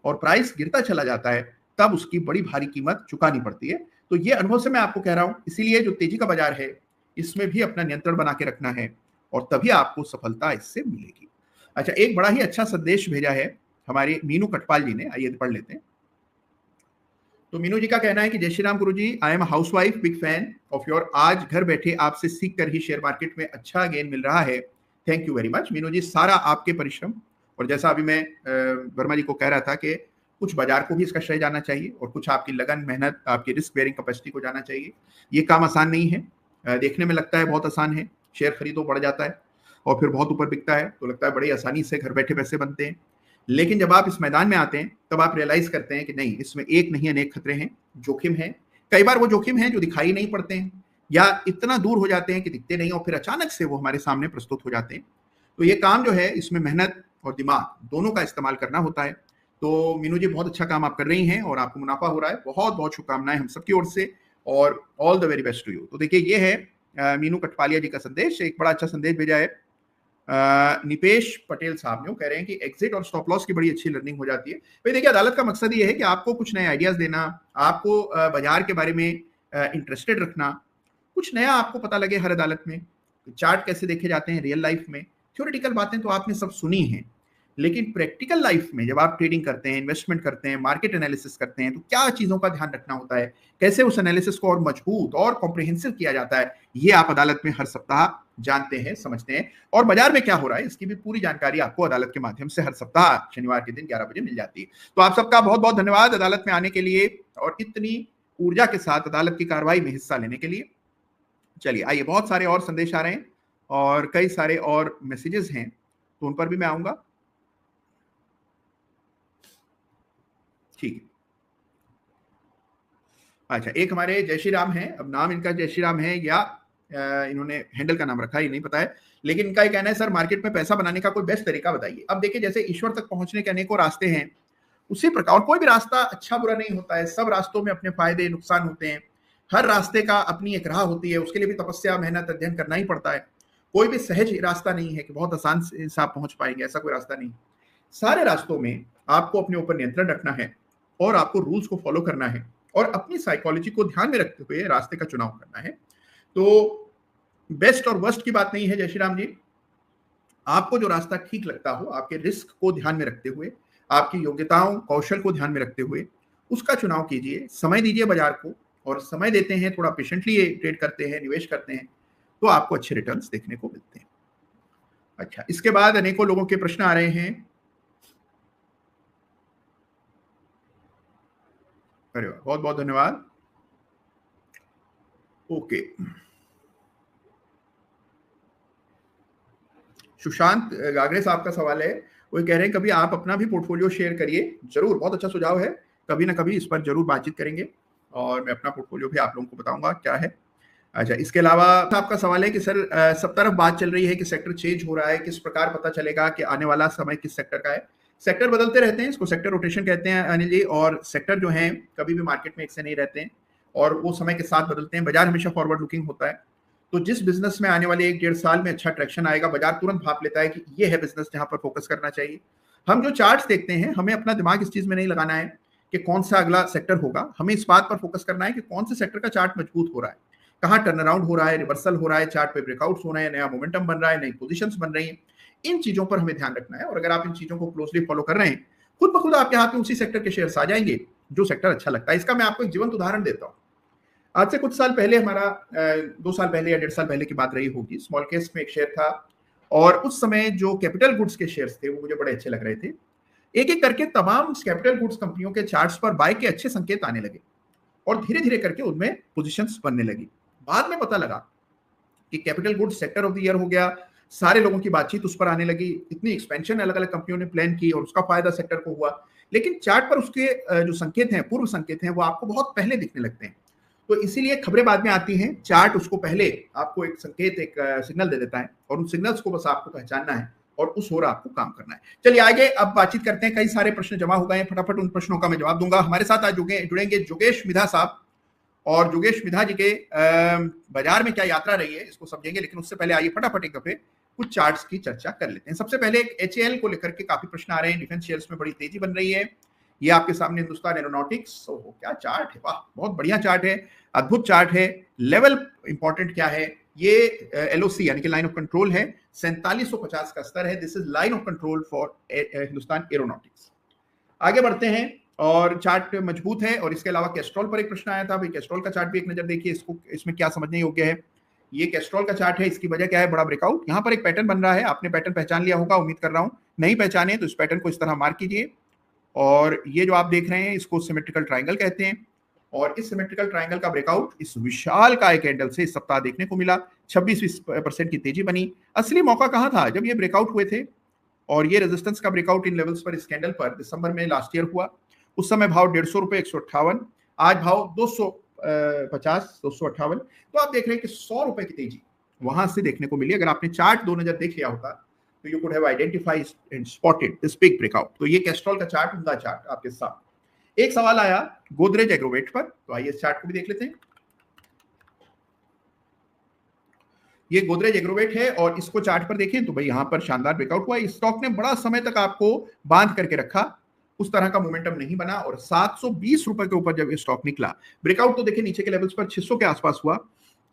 [SPEAKER 1] और प्राइस गिरता चला जाता है, तब उसकी बड़ी भारी कीमत चुकानी पड़ती है। तो ये अनुभव से मैं आपको कह रहा हूं, इसीलिए जो तेजी का बाजार है इसमें भी अपना नियंत्रण बना के रखना है और तभी आपको सफलता इससे मिलेगी। अच्छा, एक बड़ा ही अच्छा संदेश भेजा है हमारे मीनू कटपाल जी ने, आइए पढ़ लेते हैं। तो मीनू जी का कहना है कि जय श्री राम गुरु जी, I am housewife big, fan of your योर। आज घर बैठे आपसे सीख कर ही शेयर मार्केट में अच्छा गेन मिल रहा है, thank you very much. Meenu ji, सारा आपके परिश्रम, और जैसा अभी मैं वर्मा जी को कह रहा था कि कुछ बाजार को भी इसका श्रेय जाना चाहिए और कुछ आपकी लगन, मेहनत, आपकी रिस्क बेयरिंग कैपेसिटी को जाना चाहिए। ये काम आसान नहीं है, देखने में लगता है बहुत आसान है, शेयर खरीदो बढ़ जाता है और फिर बहुत ऊपर बिकता है तो लगता है बड़ी आसानी से घर बैठे पैसे बनते हैं। लेकिन जब आप इस मैदान में आते हैं तब आप रियलाइज करते हैं कि नहीं, इसमें एक नहीं अनेक खतरे हैं, जोखिम है। कई बार वो जोखिम है जो दिखाई नहीं पड़ते हैं या इतना दूर हो जाते हैं कि दिखते नहीं और फिर अचानक से वो हमारे सामने प्रस्तुत हो जाते हैं। तो ये काम जो है इसमें मेहनत और दिमाग दोनों का इस्तेमाल करना होता है। तो मीनू जी, बहुत अच्छा काम आप कर रही हैं और आपको मुनाफा हो रहा है, बहुत बहुत शुभकामनाएं हम सबकी ओर से और all the very best to you. तो देखिए, ये है मीनू कटपालिया जी का संदेश। एक बड़ा अच्छा संदेश भेजा है निपेश पटेल साहब ने, वो कह रहे हैं कि एग्जिट और स्टॉप लॉस की बड़ी अच्छी लर्निंग हो जाती है। भाई देखिए, अदालत का मकसद ये है कि आपको कुछ नए आइडियाज देना, आपको बाजार के बारे में इंटरेस्टेड रखना, कुछ नया आपको पता लगे हर अदालत में, चार्ट कैसे देखे जाते हैं रियल लाइफ में। थ्योरेटिकल बातें तो आपने सब सुनी हैं, लेकिन प्रैक्टिकल लाइफ में जब आप ट्रेडिंग करते हैं, इन्वेस्टमेंट करते हैं, मार्केट एनालिसिस करते हैं, तो क्या चीजों का ध्यान रखना होता है, कैसे उस एनालिसिस को और मजबूत और कॉम्प्रिहेंसिव किया जाता है, ये आप अदालत में हर सप्ताह जानते हैं, समझते हैं। और बाजार में क्या हो रहा है इसकी भी पूरी जानकारी आपको अदालत के माध्यम से हर सप्ताह शनिवार के दिन 11 बजे मिल जाती है। तो आप सबका बहुत बहुत धन्यवाद अदालत में आने के लिए और इतनी ऊर्जा के साथ अदालत की कार्रवाई में हिस्सा लेने के लिए। चलिए आइए, बहुत सारे और संदेश आ रहे हैं और कई सारे और मैसेजेस हैं, तो उन पर भी मैं आऊंगा। ठीक है, अच्छा, एक हमारे जय श्री राम है, अब नाम इनका जय श्री राम है या इन्होंने हैंडल का नाम रखा है ये नहीं पता है, लेकिन इनका ये कहना है सर मार्केट में पैसा बनाने का कोई बेस्ट तरीका बताइए। अब देखिए, जैसे ईश्वर तक पहुंचने के अनेकों रास्ते हैं, उसी प्रकार और कोई भी रास्ता अच्छा बुरा नहीं होता है, सब रास्तों में अपने फायदे नुकसान होते हैं, हर रास्ते का अपनी एक राह होती है, उसके लिए भी तपस्या मेहनत अध्ययन करना ही पड़ता है। कोई भी सहज रास्ता नहीं है कि बहुत आसान से आप पहुंच पाएंगे, ऐसा कोई रास्ता नहीं। सारे रास्तों में आपको अपने ऊपर नियंत्रण रखना है और आपको रूल्स को फॉलो करना है और अपनी साइकोलॉजी को ध्यान में रखते हुए रास्ते का चुनाव करना है। तो बेस्ट और वर्स्ट की बात नहीं है जय श्री राम जी, आपको जो रास्ता ठीक लगता हो, आपके रिस्क को ध्यान में रखते हुए, आपकी योग्यताओं कौशल को ध्यान में रखते हुए उसका चुनाव कीजिए, समय दीजिए बाजार को, और समय देते हैं, थोड़ा पेशेंटली ट्रेड करते हैं, निवेश करते हैं, तो आपको अच्छे रिटर्न्स देखने को मिलते हैं। अच्छा, इसके बाद अनेकों लोगों के प्रश्न आ रहे हैं। अरे वाह, बहुत बहुत धन्यवाद। ओके, सुशांत गागरे साहब का सवाल है, वो कह रहे हैं कभी आप अपना भी पोर्टफोलियो शेयर करिए। जरूर, बहुत अच्छा सुझाव है, कभी ना कभी इस पर जरूर बातचीत करेंगे और मैं अपना पोर्टफोलियो भी आप लोगों को बताऊंगा क्या है। अच्छा, इसके अलावा आपका सवाल है कि सर सब तरफ बात चल रही है कि सेक्टर चेंज हो रहा है, किस प्रकार पता चलेगा कि आने वाला समय किस सेक्टर का है। सेक्टर बदलते रहते हैं, इसको सेक्टर रोटेशन कहते हैं अनिल जी, और सेक्टर जो है कभी भी मार्केट में एक से नहीं रहते हैं और वो समय के साथ बदलते हैं। बाजार हमेशा फॉरवर्ड लुकिंग होता है, तो जिस बिजनेस में आने वाले 1-1.5 साल में अच्छा ट्रैक्शन आएगा, बाजार तुरंत भाप लेता है कि ये है बिजनेस जहां पर फोकस करना चाहिए। हम जो चार्ट्स देखते हैं, हमें अपना दिमाग इस चीज में नहीं लगाना है कि कौन सा अगला सेक्टर होगा, हमें इस बात पर फोकस करना है कि कौन से सेक्टर का चार्ट मजबूत हो रहा है, कहाँ टर्न अराउंड हो रहा है, रिवर्सल हो रहा है, चार्ट पे ब्रेकआउट्स हो रहे हैं, नया मोमेंटम बन रहा है, नई पोजीशंस बन रही हैं। इन चीजों पर हमें ध्यान रखना है और अगर आप इन चीजों को क्लोजली फॉलो कर रहे हैं, खुद ब खुद आपके हाथ में उसी सेक्टर के शेयर्स आ जाएंगे जो सेक्टर अच्छा लगता है। इसका मैं आपको एक जीवंत उदाहरण देता हूँ। आज से कुछ साल पहले, हमारा 2 साल पहले या 1.5 साल पहले की बात रही होगी, स्मॉल केस में एक शेयर था और उस समय जो कैपिटल गुड्स के शेयर्स थे वो मुझे बड़े अच्छे लग रहे थे। एक एक करके तमाम कैपिटल गुड्स कंपनियों के चार्ट्स पर बाय के अच्छे संकेत आने लगे और धीरे धीरे करके उनमें पोजीशंस बनने लगी। बाद में पता लगा कि capital goods sector of the year हो गया, सारे लोगों की बातचीत उस पर आने लगी, इतनी एक्सपेंशन अलग अलग कंपनियों ने प्लान की और उसका फायदा सेक्टर को हुआ, लेकिन चार्ट पर उसके जो संकेत हैं, पूर्व संकेत हैं, वो आपको बहुत पहले दिखने लगते हैं। तो इसीलिए खबरें बाद में आती हैं, चार्ट उसको पहले आपको एक संकेत, एक सिग्नल दे देता है और उन सिग्नल्स को बस आपको पहचानना है और उस ओर आपको काम करना है। चलिए आगे अब बातचीत करते हैं। कई सारे प्रश्न जमा हो गए हैं, फटाफट उन प्रश्नों का मैं जवाब दूंगा। हमारे साथ आज जुड़ेंगे जोगेश मिधा साहब, और जोगेश मिधा जी के बाजार में क्या यात्रा रही है इसको समझेंगे, लेकिन उससे पहले आइए फटाफट एक दफे कुछ चार्ट्स की चर्चा कर लेते हैं। सबसे पहले HAL को लेकर के काफी प्रश्न आ रहे हैं, डिफेंस शेयर्स में बड़ी तेजी बन रही है। ये आपके सामने हिंदुस्तान एरोनॉटिक्स, क्या चार्ट है, वाह बहुत बढ़िया चार्ट है, अद्भुत चार्ट है। लेवल इंपॉर्टेंट क्या है, ये LOC यानी कि लाइन ऑफ कंट्रोल है, 4750 का स्तर है। This is line of control for Hindustan aeronautics. आगे बढ़ते हैं और चार्ट मजबूत है। और इसके अलावा कैस्ट्रॉल पर एक प्रश्न आया था, भाई कैस्ट्रॉल का चार्ट भी एक नजर देखिए, इसको इसमें क्या समझने योग्य है। ये कैस्ट्रॉल का चार्ट है, इसकी वजह क्या है, बड़ा ब्रेकआउट, यहाँ पर एक पैटर्न बन रहा है, आपने पैटर्न पहचान लिया होगा उम्मीद कर रहा हूं, नहीं पहचाने तो इस पैटर्न को इस तरह मार्क कीजिए। और ये जो आप देख रहे हैं इसको सिमेट्रिकल ट्रायंगल कहते हैं, और इस सिमेट्रिकल ट्रायंगल का ब्रेकआउट इस विशाल काय कैंडल से इस सप्ताह देखने को मिला, 26% की तेजी बनी। असली मौका कहां था, जब ये ब्रेकआउट हुए थे, और ये रेजिस्टेंस का ब्रेकआउट इन लेवल्स पर इस कैंडल पर दिसंबर में लास्ट ईयर हुआ। उस समय भाव 150 रुपए 158, आज भाव 250 258। तो आप देख रहे हैं कि 100 रुपए की तेजी वहां से देखने को मिली। अगर आपने चार्ट 2 नजर देख लिया होता तो you could have identified and spotted this big breakout. तो ये कैस्ट्रॉल का चार्ट, उनका चार्ट आपके साथ। एक सवाल आया गोदरेज एग्रोवेट पर, तो आइए इस चार्ट को भी देख लेते हैं। ये गोदरेज एग्रोवेट है और इसको चार्ट पर देखें तो भाई यहां पर शानदार ब्रेकआउट हुआ। इस स्टॉक ने बड़ा समय तक आपको बांध करके रखा, उस तरह का मोमेंटम नहीं बना, और 720 रुपए के ऊपर जब ये स्टॉक निकला, ब्रेकआउट तो देखिए नीचे के लेवल्स पर 600 के आसपास हुआ,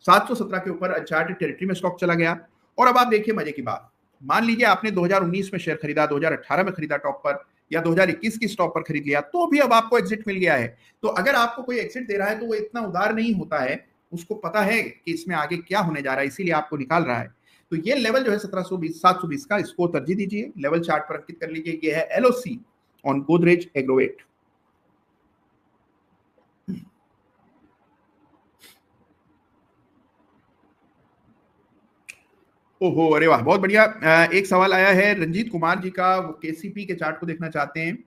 [SPEAKER 1] 717 के ऊपर अनचार्टेड टेरिटरी में स्टॉक चला गया। और अब आप देखिए मजे की बात, मान लीजिए आपने 2019 में शेयर खरीदा, 2018 में खरीदा टॉप पर, या 2021 की स्टॉक पर खरीद लिया, तो भी अब आपको एग्जिट मिल गया है। तो अगर आपको कोई एग्जिट दे रहा है तो वो इतना उदार नहीं होता है, उसको पता है कि इसमें आगे क्या होने जा रहा है, इसीलिए आपको निकाल रहा है। तो ये लेवल जो है 1720 720 का, इसको तरजीह दीजिए, लेवल चार्ट पर अंकित कर लीजिए। ये है एलओसी ऑन गोदरेज एग्रोवेट। ओहो, अरे वाह, बहुत बढ़िया। एक सवाल आया है रंजीत कुमार जी का, वो केसीपी के चार्ट को देखना चाहते हैं।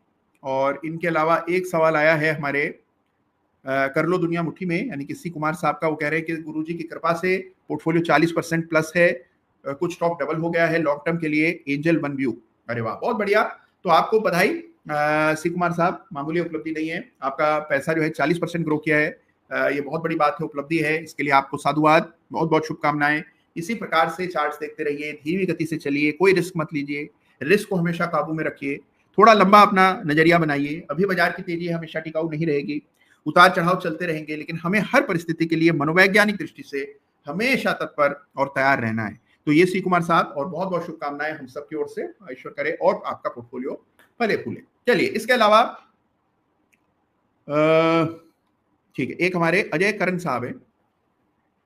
[SPEAKER 1] और इनके अलावा एक सवाल आया है हमारे कर लो दुनिया मुट्ठी में, यानी कि सी कुमार साहब का। वो कह रहे हैं कि गुरुजी की कृपा से पोर्टफोलियो 40% प्लस है, कुछ स्टॉक डबल हो गया है लॉन्ग टर्म के लिए, एंजल वन व्यू। अरे वाह, बहुत बढ़िया। तो आपको बधाई सी कुमार साहब, मामूली उपलब्धि नहीं है, आपका पैसा जो है 40% ग्रो किया है। ये बहुत बड़ी बात है, उपलब्धि है, इसके लिए आपको साधुवाद, बहुत बहुत शुभकामनाएं। इसी प्रकार से चार्ट्स देखते रहिए, धीमी गति से चलिए, कोई रिस्क मत लीजिए, रिस्क को हमेशा काबू में रखिए, थोड़ा लंबा अपना नजरिया बनाइए। अभी बाजार की तेजी हमेशा टिकाऊ नहीं रहेगी, उतार चढ़ाव चलते रहेंगे, लेकिन हमें हर परिस्थिति के लिए मनोवैज्ञानिक दृष्टि से हमेशा तत्पर और तैयार रहना है। तो ये सी कुमार साहब, और बहुत बहुत शुभकामनाएं हम सबकी ओर से, ईश्वर करे और आपका पोर्टफोलियो फले फूले। चलिए, इसके अलावा ठीक है, एक हमारे अजय करण साहब है,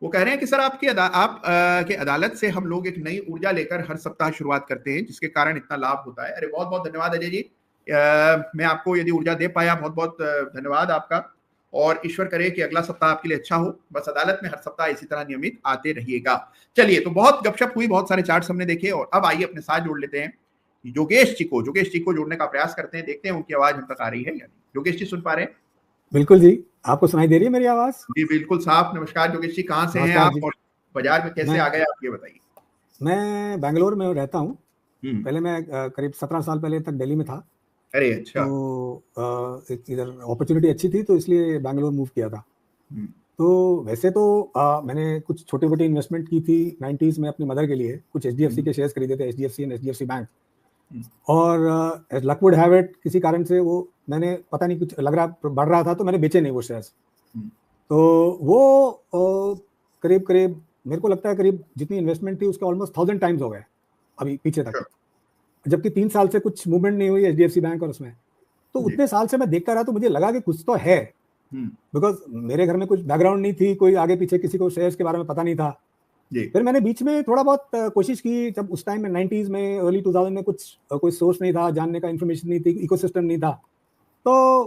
[SPEAKER 1] वो कह रहे हैं कि सर आपके अदालत से हम लोग एक नई ऊर्जा लेकर हर सप्ताह शुरुआत करते हैं, जिसके कारण इतना लाभ होता है। अरे बहुत बहुत धन्यवाद अजय जी, मैं आपको यदि ऊर्जा दे पाया, बहुत बहुत धन्यवाद आपका, और ईश्वर करे कि अगला सप्ताह आपके लिए अच्छा हो। बस अदालत में हर सप्ताह इसी तरह नियमित आते रहिएगा। चलिए, तो बहुत गपशप हुई, बहुत सारे चार्ट्स हमने देखे, और अब आइए अपने साथ जोड़ लेते हैं योगेश जी को जोड़ने का प्रयास करते हैं, देखते हैं उनकी आवाज हम तक आ रही है या नहीं। योगेश जी सुन पा रहे हैं?
[SPEAKER 2] बिल्कुल जी, आपको सुनाई दे रही है मेरी आवाज?
[SPEAKER 1] जी बिल्कुल साफ। नमस्कार योगेश जी, कहाँ से हैं आप और बाजार में कैसे आ गए आप, ये बताइए।
[SPEAKER 2] मैं बेंगलोर में रहता हूँ। पहले मैं करीब 17 साल पहले तक दिल्ली में था।
[SPEAKER 1] अरे अच्छा।
[SPEAKER 2] तो इधर अपॉर्चुनिटी अच्छी थी तो इसलिए बैंगलोर मूव किया था। तो वैसे तो मैंने कुछ छोटी मोटी इन्वेस्टमेंट की थी 90s में अपनी मदर के लिए। कुछ HDFC के शेयर्स खरीदे थे, HDFC एंड HDFC बैंक। और लक वुड हैव इट, किसी कारण से वो मैंने पता नहीं कुछ लग रहा बढ़ रहा था तो मैंने बेचे नहीं वो शेयर्स। तो वो करीब मेरे को लगता है करीब जितनी इन्वेस्टमेंट थी उसके ऑलमोस्ट 1000 टाइम्स हो गए अभी पीछे तक। जबकि 3 साल से कुछ मूवमेंट नहीं हुई HDFC बैंक और उसमें। तो उतने साल से मैं देखता रहा तो मुझे लगा कि कुछ तो है, बिकॉज मेरे घर में कुछ बैकग्राउंड नहीं थी, कोई आगे पीछे किसी को शेयर्स के बारे में पता नहीं था। फिर मैंने बीच में थोड़ा बहुत कोशिश की, जब उस टाइम में 90s में अर्ली 2000 में कुछ कोई सोर्स नहीं था, जानने का इन्फॉर्मेशन नहीं थी, इकोसिस्टम नहीं था, तो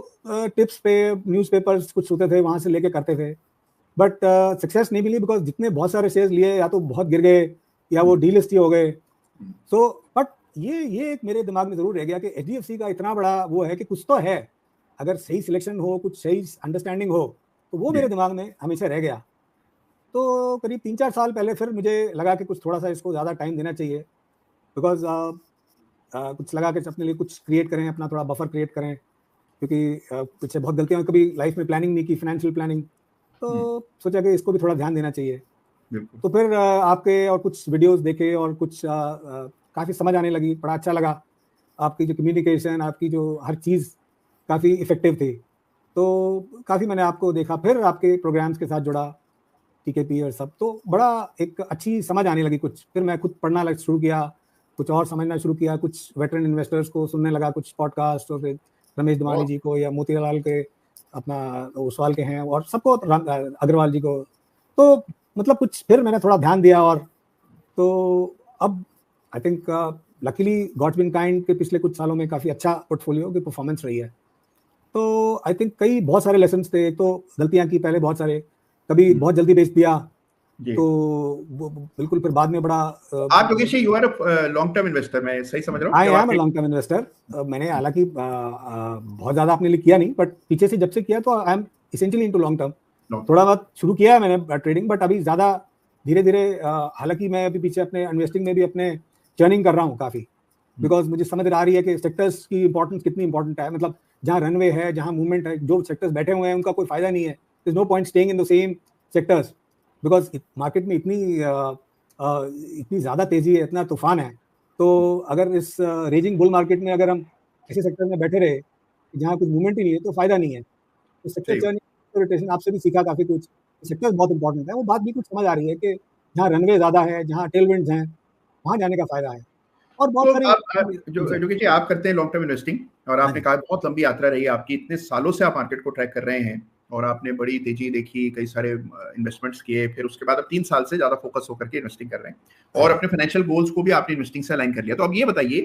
[SPEAKER 2] टिप्स पे न्यूज़पेपर्स कुछ होते थे, वहां से लेके करते थे। बट सक्सेस नहीं मिली, बिकॉज जितने बहुत सारे शेयर्स लिए या तो बहुत गिर गए या वो डीलिस्ट ही हो गए। सो बट ये एक मेरे दिमाग में जरूर रह गया कि HDFC का इतना बड़ा वो है कि कुछ तो है, अगर सही सिलेक्शन हो, कुछ सही अंडरस्टैंडिंग हो, तो वो मेरे दिमाग में हमेशा रह गया। तो करीब 3-4 साल पहले फिर मुझे लगा कि कुछ थोड़ा सा इसको ज़्यादा टाइम देना चाहिए, बिकॉज कुछ लगा कि अपने लिए कुछ क्रिएट करें, अपना थोड़ा बफर क्रिएट करें, क्योंकि पीछे बहुत गलतियां, कभी लाइफ में प्लानिंग नहीं की, फाइनेंशियल प्लानिंग, तो सोचा कि इसको भी थोड़ा ध्यान देना चाहिए। तो फिर आपके और कुछ वीडियोस देखे और कुछ काफ़ी समझ आने लगी, बड़ा अच्छा लगा। आपकी जो कम्युनिकेशन, आपकी जो हर चीज़ काफ़ी इफेक्टिव थी, तो काफ़ी मैंने आपको देखा, फिर आपके प्रोग्राम्स के साथ जुड़ा, TKP और सब, तो बड़ा एक अच्छी समझ आने लगी कुछ। फिर मैं खुद पढ़ना शुरू किया, कुछ और समझना शुरू किया, कुछ वेटरन इन्वेस्टर्स को सुनने लगा, कुछ पॉडकास्ट, और फिर रमेश धमानी जी को या मोतीलाल के अपना ओसवाल के हैं, और सबको, अग्रवाल जी को, तो मतलब कुछ फिर मैंने थोड़ा ध्यान दिया। और तो अब I think luckily God's been kind के पिछले कुछ सालों में काफ़ी अच्छा पोर्टफोलियो की परफॉर्मेंस रही है। तो आई थिंक बहुत सारे लेसन्स थे। एक तो गलतियां की पहले बहुत सारे, कभी बहुत जल्दी बेच दिया, तो वो बिल्कुल फिर बाद में बड़ा।
[SPEAKER 1] आप Yogesh ji, you are long term investor, मैं सही समझ रहा हूँ?
[SPEAKER 2] I am long term investor. मैंने हालांकि बहुत ज्यादा अपने लिए किया नहीं, बट पीछे से जब से किया तो I am essentially into long term. थोड़ा बहुत शुरू किया है मैंने ट्रेडिंग, बट अभी ज्यादा धीरे धीरे, हालांकि मैं अभी पीछे अपने इन्वेस्टिंग में भी अपने चर्निंग कर रहा हूँ काफी, बिकॉज मुझे समझ आ रही है कि सेक्टर्स की इंपॉर्टेंस कितनी इंपॉर्टेंट है। मतलब जहाँ रनवे है, जहाँ मूवमेंट है, जो सेक्टर्स बैठे हुए हैं उनका कोई फायदा नहीं है। There is no point staying in the same sectors, because market में इतनी ज़्यादा तेज़ी है, इतना तूफान है। तो अगर इस रेजिंग बुल मार्केट में अगर हम ऐसे सेक्टर में बैठे रहे जहाँ कुछ मूवमेंट ही नहीं है तो फ़ायदा नहीं है। तो सेक्टर चर्निंग, रोटेशन आपसे भी सीखा काफ़ी कुछ, सेक्टर्स बहुत इंपॉर्टेंट है, वो बात भी कुछ समझ आ रही है कि जहाँ रनवे ज़्यादा है, जहाँ टेलविंड्स हैं, वहाँ जाने का फ़ायदा है। और बहुत
[SPEAKER 1] तो
[SPEAKER 2] सारी
[SPEAKER 1] आप जो जो कि आप करते हैं लॉन्ग टर्म इन्वेस्टिंग, और
[SPEAKER 2] हाँ
[SPEAKER 1] आपने
[SPEAKER 2] जी।
[SPEAKER 1] कहा बहुत लंबी यात्रा रही है आपकी, इतने सालों से आप मार्केट को ट्रैक कर रहे हैं और आपने बड़ी तेजी देखी, कई सारे इन्वेस्टमेंट्स किए, फिर उसके बाद अब 3 साल से ज़्यादा फोकस होकर के इन्वेस्टिंग कर रहे हैं
[SPEAKER 2] हाँ
[SPEAKER 1] और
[SPEAKER 2] जी।
[SPEAKER 1] अपने फाइनेंशियल गोल्स को भी आपने इन्वेस्टिंग से अलाइन कर लिया। तो अब ये बताइए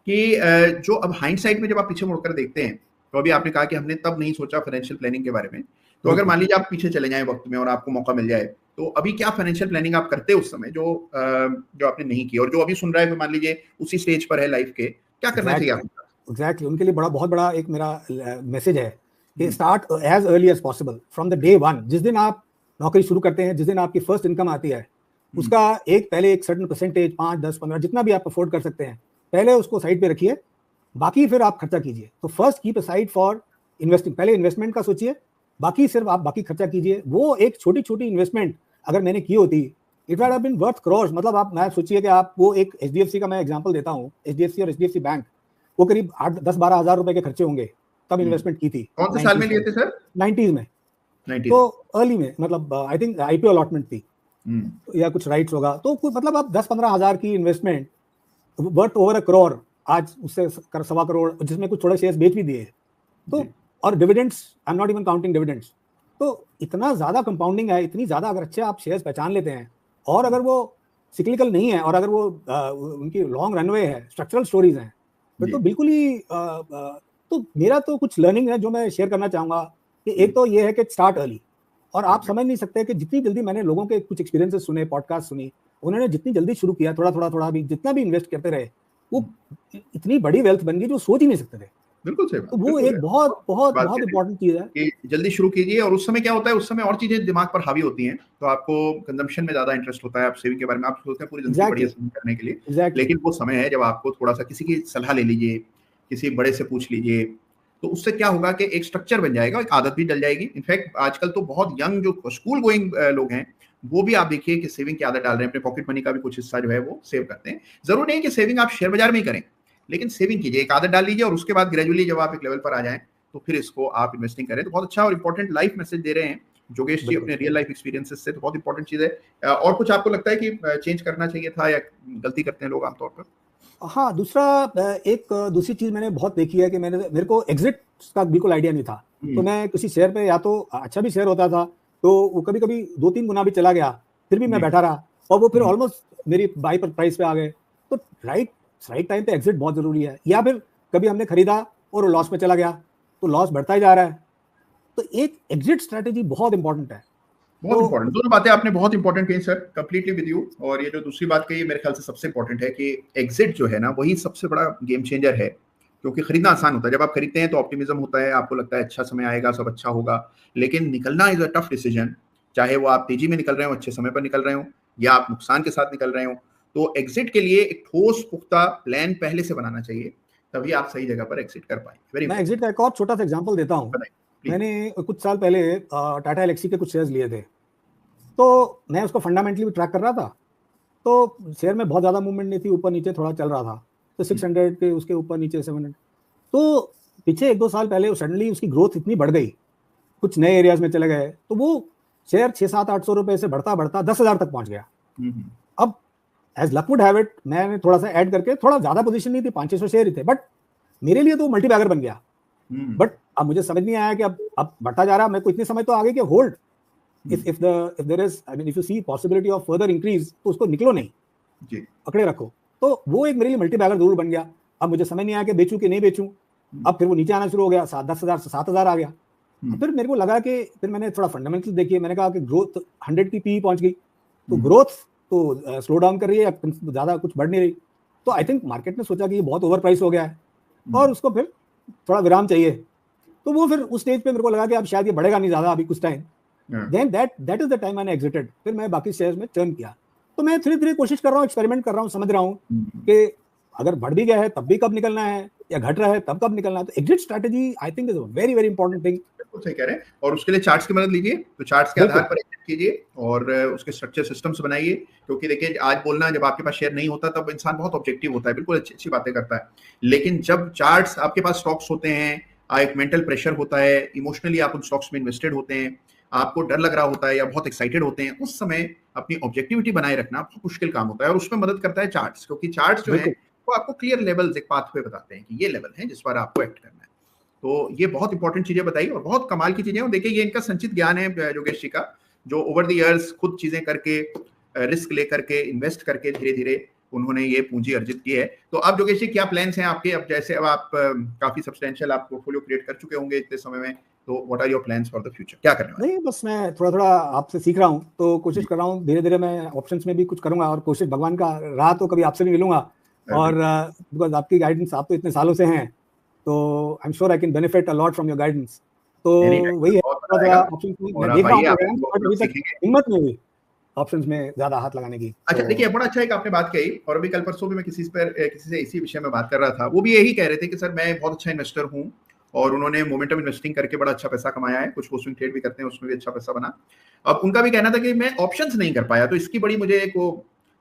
[SPEAKER 1] कि जो अब हाइंडसाइट में जब आप पीछे मुड़कर देखते हैं, तो अभी आपने कहा कि हमने तब नहीं सोचा फाइनेंशियल प्लानिंग के बारे में। तो अगर
[SPEAKER 2] बिल्कुल।
[SPEAKER 1] मान लीजिए आप पीछे चले जाएँ वक़्त में और आपको मौका मिल जाए, तो अभी क्या फाइनेंशियल प्लानिंग आप करते हैं उस समय जो आपने नहीं की, और जो अभी सुन रहा है, मान लीजिए उसी स्टेज पर है लाइफ के, क्या करना चाहिए
[SPEAKER 2] एग्ज़ैक्टली,
[SPEAKER 1] आपको?
[SPEAKER 2] एग्ज़ैक्टली उनके लिए बहुत बड़ा एक मेरा मैसेज है कि
[SPEAKER 1] हुँ,
[SPEAKER 2] start as early as possible from the day one. जिस दिन आप नौकरी शुरू करते हैं, जिस दिन आपकी फर्स्ट इनकम आती है,
[SPEAKER 1] हुँ,
[SPEAKER 2] उसका पहले एक सर्टेन परसेंटेज 5, 10, 15 जितना भी आप अफोर्ड कर सकते हैं, पहले उसको साइड पे रखिए, बाकी फिर आप खर्चा कीजिए। तो first keep aside for investing, पहले इन्वेस्टमेंट का सोचिए, बाकी सिर्फ आप बाकी खर्चा कीजिए। वो एक छोटी-छोटी इन्वेस्टमेंट अगर मैंने की होती, it would have been worth crores. मतलब आप मैं सोचिए कि आप वो एक एचडीएफसी का मैं एग्जांपल देता हूँ, एचडीएफसी और एचडीएफसी बैंक, वो करीब 8-10-12 हज़ार रुपए के खर्चे होंगे, तब
[SPEAKER 1] हुँ।
[SPEAKER 2] इन्वेस्टमेंट की थी
[SPEAKER 1] कौन से साल में
[SPEAKER 2] 90s
[SPEAKER 1] लिए
[SPEAKER 2] में।
[SPEAKER 1] थे सर?
[SPEAKER 2] 90s में,
[SPEAKER 1] 90s
[SPEAKER 2] तो
[SPEAKER 1] में।
[SPEAKER 2] अर्ली में, मतलब आई थिंक आईपीओ अलॉटमेंट थी
[SPEAKER 1] हुँ,
[SPEAKER 2] या कुछ राइट्स होगा, तो कुछ मतलब आप 10-15 हज़ार की investment worth over a crore, आज उससे सवा करोड़, जिसमें कुछ थोड़े शेयर्स बेच भी दिए। तो
[SPEAKER 1] जी,
[SPEAKER 2] और dividends, I am not even counting dividends. तो इतना ज़्यादा कंपाउंडिंग है, इतनी ज़्यादा अगर अच्छे आप शेयर्स पहचान लेते हैं, और अगर वो सिक्लिकल नहीं है, और अगर वो उनकी लॉन्ग रनवे है, स्ट्रक्चरल स्टोरीज हैं, फिर तो
[SPEAKER 1] जी,
[SPEAKER 2] बिल्कुल ही तो मेरा तो कुछ लर्निंग है जो मैं शेयर करना चाहूँगा कि
[SPEAKER 1] हुँ,
[SPEAKER 2] एक तो ये है कि स्टार्ट अर्ली। और आप
[SPEAKER 1] करेक्ट,
[SPEAKER 2] समझ नहीं सकते कि जितनी जल्दी मैंने लोगों के कुछ एक्सपीरियंसेस सुने, पॉडकास्ट सुनी, उन्होंने जितनी जल्दी शुरू किया, थोड़ा भी जितना भी इन्वेस्ट करते रहे,
[SPEAKER 1] हुँ,
[SPEAKER 2] वो इतनी बड़ी वेल्थ बन गई जो सोच ही नहीं सकते थे।
[SPEAKER 1] बिल्कुल सही बात,
[SPEAKER 2] तो वो
[SPEAKER 1] बिल्कुल है।
[SPEAKER 2] एक बहुत
[SPEAKER 1] बहुत
[SPEAKER 2] बहुत
[SPEAKER 1] बात
[SPEAKER 2] बहुत
[SPEAKER 1] कह रही हैं
[SPEAKER 2] इंपॉर्टेंट चीज़ है।
[SPEAKER 1] कि जल्दी शुरू कीजिए, और उस समय क्या होता है, उस समय और चीज़ें दिमाग पर हावी होती हैं, तो आपको कंज़म्पशन में ज़्यादा इंटरेस्ट होता है, आप सेविंग के बारे में आप सोचते हैं पूरी ज़िंदगी बढ़िया
[SPEAKER 2] एग्ज़ैक्टली,
[SPEAKER 1] सेविंग करने के लिए।
[SPEAKER 2] एग्ज़ैक्टली।
[SPEAKER 1] लेकिन वो समय है जब आपको थोड़ा-सा किसी की सलाह ले लीजिए, किसी बड़े से पूछ लीजिए, तो उससे क्या होगा कि एक स्ट्रक्चर बन जाएगा, एक आदत भी डल जाएगी। इनफैक्ट आजकल तो बहुत यंग जो स्कूल गोइंग लोग हैं, वो भी आप देखिए कि सेविंग की आदत डाल रहे हैं, अपने पॉकेट मनी का भी कुछ हिस्सा जो है वो सेव करते हैं। ज़रूरी नहीं है कि सेविंग आप शेयर बाज़ार में ही करें, लेकिन सेविंग कीजिए, एक आदत डाल लीजिए, और उसके बाद ग्रेजुअली जब आप एक लेवल पर आ जाएँ, तो फिर इसको आप इन्वेस्टिंग करें। तो बहुत अच्छा और इंपॉर्टेंट लाइफ मैसेज दे रहे हैं जोगेश जी
[SPEAKER 2] बिल्कुल।
[SPEAKER 1] अपने रियल लाइफ एक्सपीरियंसेस से, तो बहुत इंपॉर्टेंट चीज़ है। और कुछ आपको लगता है कि चेंज करना चाहिए था, या गलती करते हैं लोग आमतौर पर?
[SPEAKER 2] हाँ, दूसरा एक दूसरी चीज़ मैंने बहुत देखी है कि मेरे को एग्ज़िट्स का बिल्कुल आइडिया नहीं था। तो
[SPEAKER 1] हुँ,
[SPEAKER 2] मैं किसी शेयर पे, या तो अच्छा भी शेयर होता था, तो वो कभी-कभी 2-3 गुना भी चला गया, फिर भी मैं
[SPEAKER 1] जी,
[SPEAKER 2] बैठा रहा, और वो फिर
[SPEAKER 1] हुँ,
[SPEAKER 2] ऑलमोस्ट मेरी बाई पर प्राइस पे आ गए। तो राइट राइट टाइम पे एग्ज़िट बहुत ज़रूरी है। या फिर कभी हमने खरीदा और वो लॉस में चला गया, तो लॉस बढ़ता ही जा रहा है। तो एक एग्ज़िट स्ट्रैटेजी बहुत इंपॉर्टेंट है।
[SPEAKER 1] बहुत
[SPEAKER 2] तो
[SPEAKER 1] इंपॉर्टेंट, दोनों बातें आपने बहुत इंपॉर्टेंट कही सर, कंप्लीटली विद यू। और ये जो दूसरी बात कही मेरे ख्याल से सबसे इंपॉर्टेंट है कि एग्जिट जो है ना, वही सबसे बड़ा गेम चेंजर है, क्योंकि खरीदना आसान होता है, जब आप खरीदते हैं तो ऑप्टिमिज्म होता है, आपको लगता है अच्छा समय आएगा, सब अच्छा होगा। लेकिन निकलना इज अ टफ डिसीजन, चाहे वो आप तेजी में निकल रहे हो, अच्छे समय पर निकल रहे हो, या आप नुकसान के साथ निकल रहे हो। तो एग्जिट के लिए एक ठोस पुख्ता प्लान पहले से बनाना चाहिए, तभी आप सही जगह पर एग्जिट कर पाएंगे। वेरी
[SPEAKER 2] मैं एग्ज़िट
[SPEAKER 1] इंपॉर्टेंट।
[SPEAKER 2] का एक और छोटा-सा एग्ज़ाम्पल देता हूँ।
[SPEAKER 1] बताइए प्लीज।
[SPEAKER 2] मैंने कुछ साल पहले टाटा एल्क्सी के कुछ शेयर्स लिए थे। तो मैं उसको फंडामेंटली भी ट्रैक कर रहा था। तो शेयर में बहुत ज़्यादा मूवमेंट नहीं थी, ऊपर-नीचे थोड़ा चल रहा था। तो 600 के उसके ऊपर-नीचे 700, तो पीछे 1-2 साल पहले सडनली उसकी ग्रोथ इतनी बढ़ गई, कुछ नए एरियाज़ में चले गए, तो वो शेयर 600-700-800 रुपए से बढ़ता-बढ़ता 10,000 तक पहुँच गया। अब as luck would have it, मैंने थोड़ा-सा ऐड करके, थोड़ा ज़्यादा पोज़ीशन नहीं थी, 500-600 शेयर ही थे, बट मेरे लिए तो मल्टी बैगर बन गया। बट अब मुझे समझ नहीं आया कि अब बढ़ता जा रहा है, मेरे को इतनी समझ तो आ गई कि hold, if there is, I mean, if you see possibility of further increase, तो उसको निकलो नहीं,
[SPEAKER 1] जी,
[SPEAKER 2] पकड़े रखो। तो वो एक मेरे लिए मल्टी बैगर जरूर बन गया। अब मुझे समझ नहीं आया कि बेचूं कि नहीं बेचूं। अब फिर वो नीचे आना शुरू हो गया, 10,000 से 7,000 आ गया। अब फिर मेरे को लगा कि फिर मैंने थोड़ा फंडामेंटल देखिए, मैंने कहा कि ग्रोथ 100 की पी पहुंच गई, तो ग्रोथ तो स्लो डाउन कर रही है, ज्यादा कुछ बढ़ नहीं रही। तो आई थिंक मार्केट ने सोचा कि ये बहुत ओवर प्राइस हो गया है, और उसको फिर थोड़ा विराम चाहिए। तो वो फिर उस स्टेज पे मेरे को लगा कि अब शायद ये बढ़ेगा नहीं ज्यादा अभी कुछ time. Then that is the time मैंने एग्जिटेड। फिर मैं बाकी शेयर्स में टर्न किया। तो मैं धीरे धीरे कोशिश कर रहा हूँ, एक्सपेरिमेंट कर रहा हूँ, समझ रहा हूँ कि अगर बढ़ भी गया है तब भी कब निकलना है, या घट रहा है तब कब निकलना है। तो exit strategy I think is a very very important thing.
[SPEAKER 1] बिल्कुल सही कह रहे हैं, और उसके लिए चार्ट्स की मदद लीजिए, तो चार्ट्स के आधार
[SPEAKER 2] बिल्कुल।
[SPEAKER 1] पर एग्जिट कीजिए, और उसके स्ट्रक्चर सिस्टम्स बनाइए। क्योंकि देखिए, आज बोलना, जब आपके पास शेयर नहीं होता तब इंसान बहुत ऑब्जेक्टिव होता है, बिल्कुल अच्छी अच्छी बातें करता है। लेकिन जब चार्ट्स आपके पास स्टॉक्स होते हैं, एक मेंटल प्रेशर होता है, इमोशनली आप उन स्टॉक्स में इन्वेस्टेड होते हैं, आपको डर लग रहा होता है या बहुत एक्साइटेड होते हैं, उस समय अपनी ऑब्जेक्टिविटी बनाए रखना बहुत मुश्किल काम होता है, और उसमें मदद करता है चार्ट्स, क्योंकि चार्ट्स जो है वो आपको क्लियर लेवल्स, एक पाथवे बताते हैं कि ये लेवल है जिस पर आपको एक्ट करना है। तो ये बहुत इंपॉर्टेंट चीजें बताई और बहुत कमाल की चीजें, और देखिए ये इनका संचित ज्ञान है योगेश जी का, जो ओवर द इयर्स खुद चीजें करके, रिस्क लेकर के, इन्वेस्ट करके धीरे धीरे उन्होंने ये पूंजी अर्जित की है। तो अब योगेश जी क्या प्लान्स हैं आपके? अब जैसे अब आप काफी सब्सटेंशियल आप पोर्टफोलियो क्रिएट कर चुके होंगे इतने समय में, तो what are your plans for the future? क्या करने वाले?
[SPEAKER 2] नहीं, बस मैं थोड़ा थोड़ा आपसे सीख रहा हूँ, तो कोशिश कर रहा हूँ धीरे धीरे मैं ऑप्शंस में भी कुछ करूंगा, और कोशिश भगवान का रहा तो कभी आपसे भी मिलूंगा, और बिकॉज आपकी गाइडेंस, आप तो इतने सालों से हैं, तो I am sure I can benefit a lot from your guidance. तो वही है, थोड़ा ऑप्शंस में देख रहा हूँ, अभी तक हिम्मत नहीं हुई ऑप्शंस में ज्यादा हाथ लगाने की।
[SPEAKER 1] अच्छा, देखिए बड़ा अच्छा एक आपने बात कही, और अभी कल परसों भी मैं किसी से इसी विषय में बात कर रहा था, वो भी यही कह रहे थे कि सर मैं बहुत अच्छा इन्वेस्टर हूँ, और उन्होंने मोमेंटम इन्वेस्टिंग करके बड़ा अच्छा पैसा कमाया है, कुछ स्विंग ट्रेड भी करते हैं, उसमें भी अच्छा पैसा बना। अब उनका भी कहना था कि मैं ऑप्शंस नहीं कर पाया, तो इसकी बड़ी मुझे एक वो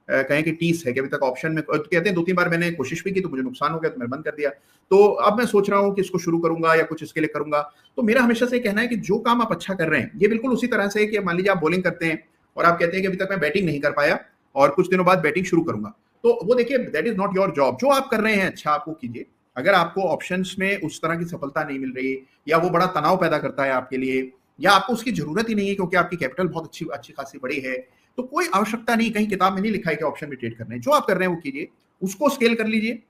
[SPEAKER 1] कहें कि टीस है कि अभी तक ऑप्शन में, कहते हैं 2-3 बार मैंने कोशिश भी की तो मुझे नुकसान हो गया, तो मैंने बंद कर दिया। तो अब मैं सोच रहा हूँ कि इसको शुरू करूंगा या कुछ इसके लिए करूंगा। तो मेरा हमेशा से कहना है कि जो काम आप अच्छा कर रहे हैं, ये बिल्कुल उसी तरह से कि मान लीजिए आप बॉलिंग करते हैं और आप कहते हैं कि अभी तक मैं बैटिंग नहीं कर पाया और कुछ दिनों बाद बैटिंग शुरू करूंगा, तो वो देखिए that is not your job. जो आप कर रहे हैं अच्छा आप वो कीजिए। अगर आपको ऑप्शंस में उस तरह की सफलता नहीं मिल रही, या वो बड़ा तनाव पैदा करता है आपके लिए, या आपको उसकी जरूरत ही नहीं है क्योंकि आपकी कैपिटल बहुत अच्छी खासी बड़ी है, तो कोई आवश्यकता नहीं, कहीं किताब में नहीं लिखा है कि ऑप्शन में ट्रेड करने। जो आप कर रहे हैं वो कीजिए, उसको स्केल कर लीजिए,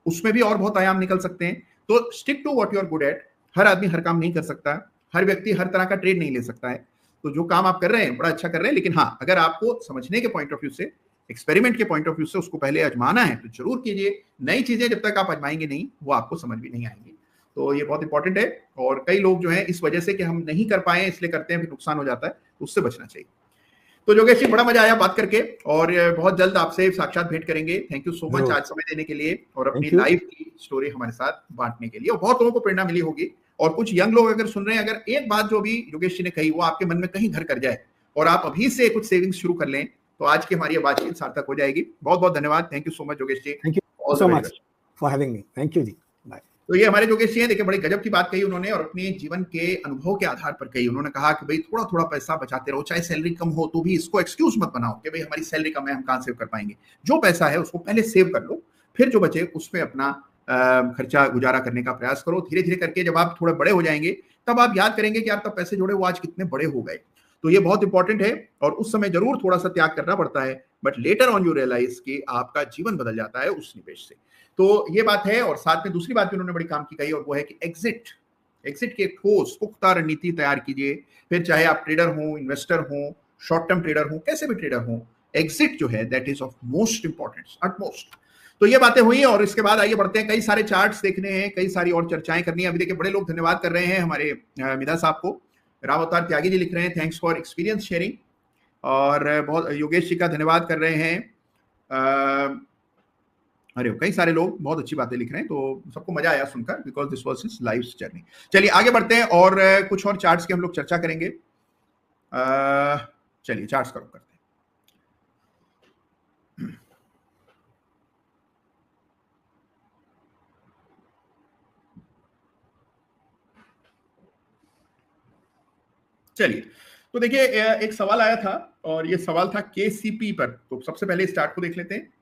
[SPEAKER 1] उसमें भी और बहुत आयाम निकल सकते हैं। तो stick to what you are good at. हर आदमी हर काम नहीं कर सकता, हर व्यक्ति हर तरह का ट्रेड नहीं ले सकता है। तो जो काम आप कर रहे हैं बड़ा अच्छा कर रहे हैं, लेकिन हाँ, अगर आपको समझने के पॉइंट ऑफ व्यू से, एक्सपेरिमेंट के पॉइंट ऑफ व्यू से उसको पहले आजमाना है तो जरूर कीजिए। नई चीजें जब तक आप आजमाएंगे नहीं, वो आपको समझ भी नहीं आएंगी। तो ये बहुत इंपॉर्टेंट है, और कई लोग जो है इस वजह से कि हम नहीं कर पाए इसलिए करते हैं, फिर नुकसान हो जाता है, उससे बचना चाहिए। तो योगेश जी बड़ा मजा आया बात करके, और बहुत जल्द आपसे साक्षात भेंट करेंगे। थैंक यू सो मच आज समय देने के लिए और अपनी लाइफ की स्टोरी हमारे साथ बांटने के लिए, और बहुत लोगों को प्रेरणा मिली होगी। और कुछ यंग लोग अगर सुन रहे हैं, अगर एक बात जो भी योगेश जी ने कही वो आपके मन में कहीं घर कर जाए और आप अभी से कुछ सेविंग्स शुरू कर लें, तो आज की हमारी बातचीत सार्थक हो जाएगी। बहुत बहुत धन्यवाद। Thank you so much Yogesh ji.
[SPEAKER 2] Thank you so much for having me. Thank you ji, bye.
[SPEAKER 1] तो ये हमारे योगेश जी हैं, देखिए बड़ी गजब की बात कही उन्होंने, और अपने जीवन के अनुभव के आधार पर कही। उन्होंने कहा कि भाई थोड़ा थोड़ा पैसा बचाते रहो, चाहे सैलरी कम हो तो भी इसको एक्सक्यूज मत बनाओ कि भाई हमारी सैलरी कम है, हम कहाँ सेव कर पाएंगे। जो पैसा है उसको पहले सेव कर लो, फिर जो बचे उसमें अपना खर्चा गुजारा करने का प्रयास करो। धीरे धीरे करके जब आप थोड़े बड़े हो जाएंगे, तब आप याद करेंगे कि यार तब पैसे जोड़े वो आज कितने बड़े हो गए। तो ये बहुत इंपॉर्टेंट है, और उस समय जरूर थोड़ा सा त्याग करना पड़ता है, but later on you realize कि आपका जीवन बदल जाता है उस निवेश से। तो ये बात है, और साथ में दूसरी बात भी उन्होंने बड़ी काम की कही, और वो है कि एग्जिट की ठोस पुख्ता रणनीति तैयार कीजिए। फिर चाहे आप ट्रेडर हो, इन्वेस्टर हो, शॉर्ट टर्म ट्रेडर हो, कैसे भी ट्रेडर हो, एग्जिट जो है that is of most importance, utmost. तो ये बातें हुई, और इसके बाद आइए बढ़ते हैं। कई सारे चार्ट्स देखने हैं, कई सारी और चर्चाएं करनी है। अभी देखिए बड़े लोग धन्यवाद कर रहे हैं हमारे मिधा साहब को। राम अवतार त्यागी जी लिख रहे हैं थैंक्स फॉर एक्सपीरियंस शेयरिंग, और बहुत योगेश जी का धन्यवाद कर रहे हैं। अरे कई सारे लोग बहुत अच्छी बातें लिख रहे हैं, तो सबको मजा आया सुनकर, because this was his life journey. चलिए आगे बढ़ते हैं, और कुछ और चार्ट्स की हम लोग चर्चा करेंगे। चलिए चार्ट्स करो करते हैं। चलिए, तो देखिए एक सवाल आया था, और ये सवाल था केसीपी पर। तो सबसे पहले इस चार्ट को देख लेते हैं।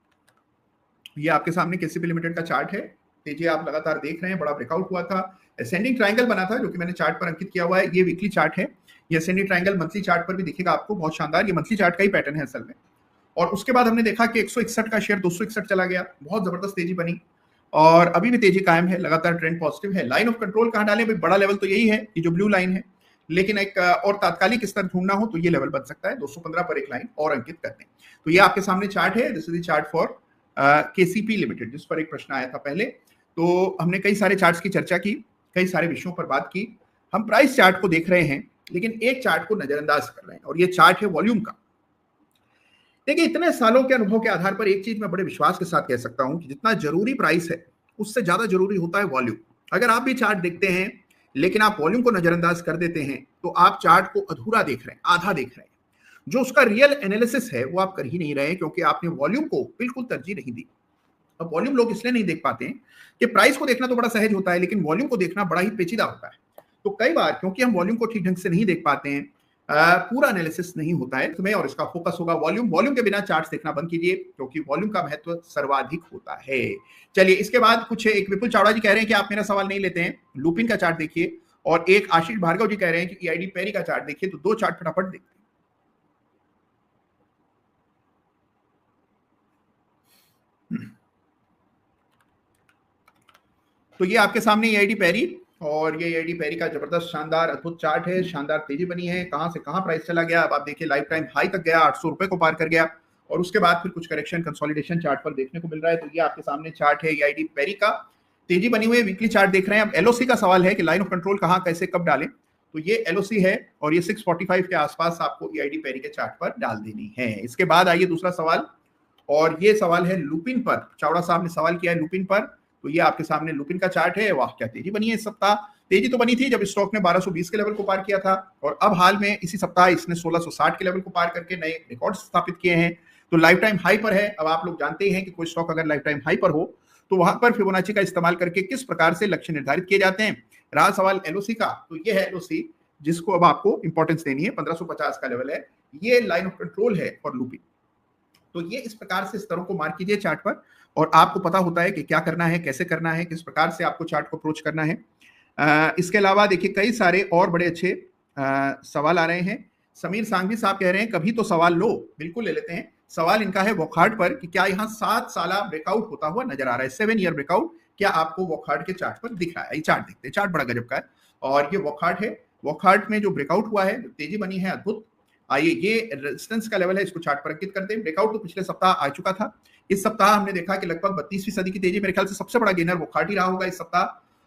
[SPEAKER 1] ये आपके सामने केसीपी लिमिटेड का चार्ट है। तेजी आप लगातार देख रहे हैं, बड़ा ब्रेकआउट हुआ था, असेंडिंग ट्रायंगल बना था, जो कि मैंने चार्ट पर अंकित किया हुआ है। ये वीकली चार्ट है। ये असेंडिंग ट्रायंगल मंथली चार्ट पर भी दिखेगा आपको, बहुत शानदार। ये मंथली चार्ट का ही पैटर्न है असल में। और उसके बाद हमने देखा कि 161 का शेयर 261 चला गया, बहुत जबरदस्त तेजी बनी, और अभी भी तेजी कायम है, लगातार ट्रेंड पॉजिटिव है। लाइन ऑफ कंट्रोल कहां डालें भाई? बड़ा लेवल तो यही है, ये जो ब्लू लाइन है, लेकिन एक और तात्कालिक स्तर ढूंढना हो तो ये लेवल बन सकता है। 215 पर एक लाइन और अंकित कर दें। तो ये आपके सामने चार्ट है, this is the chart for KCP limited, जिस पर एक प्रश्न आया था पहले। तो हमने कई सारे चार्ट्स की चर्चा की, कई सारे विषयों पर बात की। हम प्राइस चार्ट को देख रहे हैं, लेकिन एक चार्ट को नजरअंदाज कर रहे हैं, और ये चार्ट है वॉल्यूम का। देखिए इतने सालों के अनुभव के आधार पर एक चीज मैं बड़े विश्वास के साथ कह सकता हूं कि जितना जरूरी प्राइस है, उससे ज्यादा जरूरी होता है वॉल्यूम। अगर आप भी चार्ट देखते हैं लेकिन आप वॉल्यूम को नजरअंदाज कर देते हैं, तो आप चार्ट को अधूरा देख रहे हैं, आधा देख रहे हैं। जो उसका रियल एनालिसिस है वो आप कर ही नहीं रहे, क्योंकि आपने वॉल्यूम को बिल्कुल तरजीह नहीं दी। अब वॉल्यूम लोग इसलिए नहीं देख पाते हैं कि प्राइस को देखना तो बड़ा सहज होता है, लेकिन वॉल्यूम को देखना बड़ा ही पेचीदा होता है। तो कई बार क्योंकि हम वॉल्यूम को ठीक ढंग से नहीं देख पाते हैं, पूरा एनालिसिस नहीं होता है तुम्हें, और इसका फोकस होगा वॉल्यूम के बिना चार्ट्स देखना बंद कीजिए, क्योंकि वॉल्यूम का महत्व सर्वाधिक होता है। चलिए, इसके बाद कुछ एक विपुल चावड़ा जी कह रहे हैं कि आप मेरा सवाल नहीं लेते हैं, लुपिन का चार्ट देखिए, और एक आशीष भार्गव जी कह रहे हैं कि ईआईडी पेरी का चार्ट देखिए। तो दो चार्ट फटाफट देखते हैं। तो ये आपके सामने ईआईडी पेरी, और ये ईआईडी पेरी का जबरदस्त शानदार अद्भुत चार्ट है, शानदार तेजी बनी है, कहां से कहां प्राइस चला गया। अब आप देखिए लाइफ टाइम हाई तक गया, 800 रुपए को पार कर गया, और उसके बाद फिर कुछ करेक्शन कंसोलिडेशन चार्ट पर देखने को मिल रहा है। तो ये आपके सामने चार्ट है ईआईडी पेरी का, तेजी बनी हुई है, वीकली चार्ट देख रहे हैं। अब एलओसी का सवाल है कि लाइन ऑफ कंट्रोल कहां, कैसे, कब डालें। तो ये एलओसी है, और ये 645 के आसपास आपको ईआईडी पेरी के चार्ट पर डाल देनी है। इसके बाद आइए दूसरा सवाल, और ये सवाल है लुपिन पर। चावड़ा साहब ने सवाल किया है लुपिन पर। तो ये आपके सामने लुपिन का चार्ट है। वाह, क्या तेजी बनी है इस सप्ताह। तेजी तो बनी थी जब स्टॉक ने 1220 के लेवल को पार किया था, और अब हाल में इसी सप्ताह इसने 1660 के लेवल को पार करके नए रिकॉर्ड स्थापित किए हैं। तो लाइफ टाइम हाई पर है। अब आप लोग जानते हैं कि कोई स्टॉक अगर लाइफ टाइम हाई पर हो तो वहां पर फिबोनाची का इस्तेमाल करके किस प्रकार से लक्ष्य निर्धारित किए जाते हैं। रहा सवाल एलओसी का, तो ये है एलओसी जिसको अब आपको इंपॉर्टेंस देनी है। 1550 का लेवल है, ये लाइन ऑफ कंट्रोल है फॉर लुपिन। तो ये इस प्रकार से स्तरों को मार्क कीजिए चार्ट पर, और आपको पता होता है कि क्या करना है, कैसे करना है, किस प्रकार से आपको चार्ट को अप्रोच करना है। इसके अलावा देखिए कई सारे और बड़े अच्छे सवाल आ रहे हैं। समीर सांघवी साहब कह रहे हैं कभी तो सवाल लो। बिल्कुल ले लेते हैं। सवाल इनका है वॉकहार्ड पर कि क्या यहाँ 7 साला ब्रेकआउट होता हुआ नजर आ रहा है, 7 ईयर ब्रेकआउट, क्या आपको वॉकहार्ड के चार्ट पर दिख रहा है। ये चार्ट देखते हैं, चार्ट बड़ा गजब का है, और ये वॉकहार्ड है। वॉकहार्ड में जो ब्रेकआउट हुआ है, तेजी बनी है, अद्भुत। आइए, ये रेजिस्टेंस का लेवल है, इसको चार्ट पर अंकित करते हैं। ब्रेकआउट तो पिछले सप्ताह आ चुका था। इस सप्ताह हमने देखा कि लगभग 32% की तेजी, मेरे ख्याल से सबसे बड़ा गेनर वॉकहार्ड ही रहा होगा इस सप्ताह,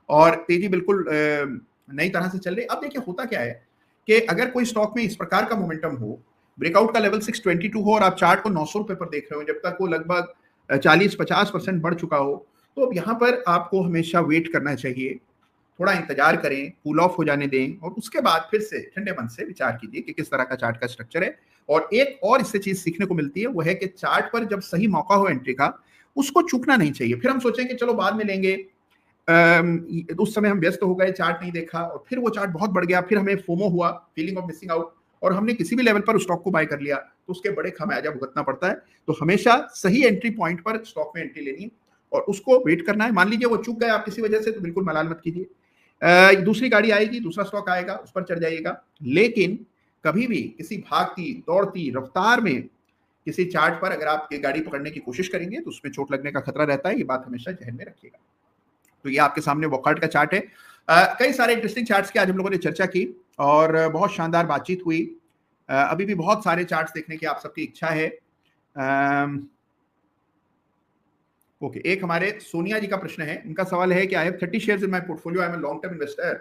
[SPEAKER 1] और तेजी बिल्कुल नई तरह से चल रही। अब देखिए होता क्या है कि अगर कोई स्टॉक में इस प्रकार का मोमेंटम हो, ब्रेकआउट का लेवल 622 हो, और आप चार्ट को 900 रुपए पर देख रहे हो, जब तक वो लगभग 40-50% बढ़ चुका हो, तो अब यहाँ पर आपको हमेशा वेट करना चाहिए, थोड़ा इंतजार करें, कूल ऑफ हो जाने दें, और उसके बाद फिर से ठंडे मन से विचार कीजिए कि किस तरह का चार्ट का स्ट्रक्चर है। और एक और इससे चीज सीखने को मिलती है, वो है कि चार्ट पर जब सही मौका हो एंट्री का, उसको चूकना नहीं चाहिए। फिर हम सोचें कि चलो बाद में लेंगे, उस समय हम व्यस्त हो गए, चार्ट नहीं देखा, और फिर वो चार्ट बहुत बढ़ गया, फिर हमें फोमो हुआ, फीलिंग ऑफ मिसिंग आउट, और हमने किसी भी लेवल पर उस स्टॉक को बाय कर लिया, तो उसके बड़े खामियाजा भुगतना पड़ता है। तो हमेशा सही एंट्री पॉइंट पर स्टॉक में एंट्री लेनी है, और उसको वेट करना है। मान लीजिए वो चूक गए आप किसी वजह से, तो बिल्कुल मलाल मत कीजिए, दूसरी गाड़ी आएगी, दूसरा स्टॉक आएगा, उस पर चढ़ जाइएगा। लेकिन कभी भी किसी भागती दौड़ती रफ्तार में किसी चार्ट पर अगर आप ये गाड़ी पकड़ने की कोशिश करेंगे तो उसमें चोट लगने का खतरा रहता है। ये बात हमेशा ध्यान में रखिएगा। तो ये आपके सामने वॉकहार्ड का चार्ट है। कई सारे इंटरेस्टिंग चार्ट्स की आज हम लोगों ने चर्चा की, और बहुत शानदार बातचीत हुई। अभी भी बहुत सारे चार्ट्स देखने की आप सबकी इच्छा है। ओके, एक हमारे सोनिया जी का प्रश्न है। इनका सवाल है कि I have 30 shares in my portfolio, I am a long term investor,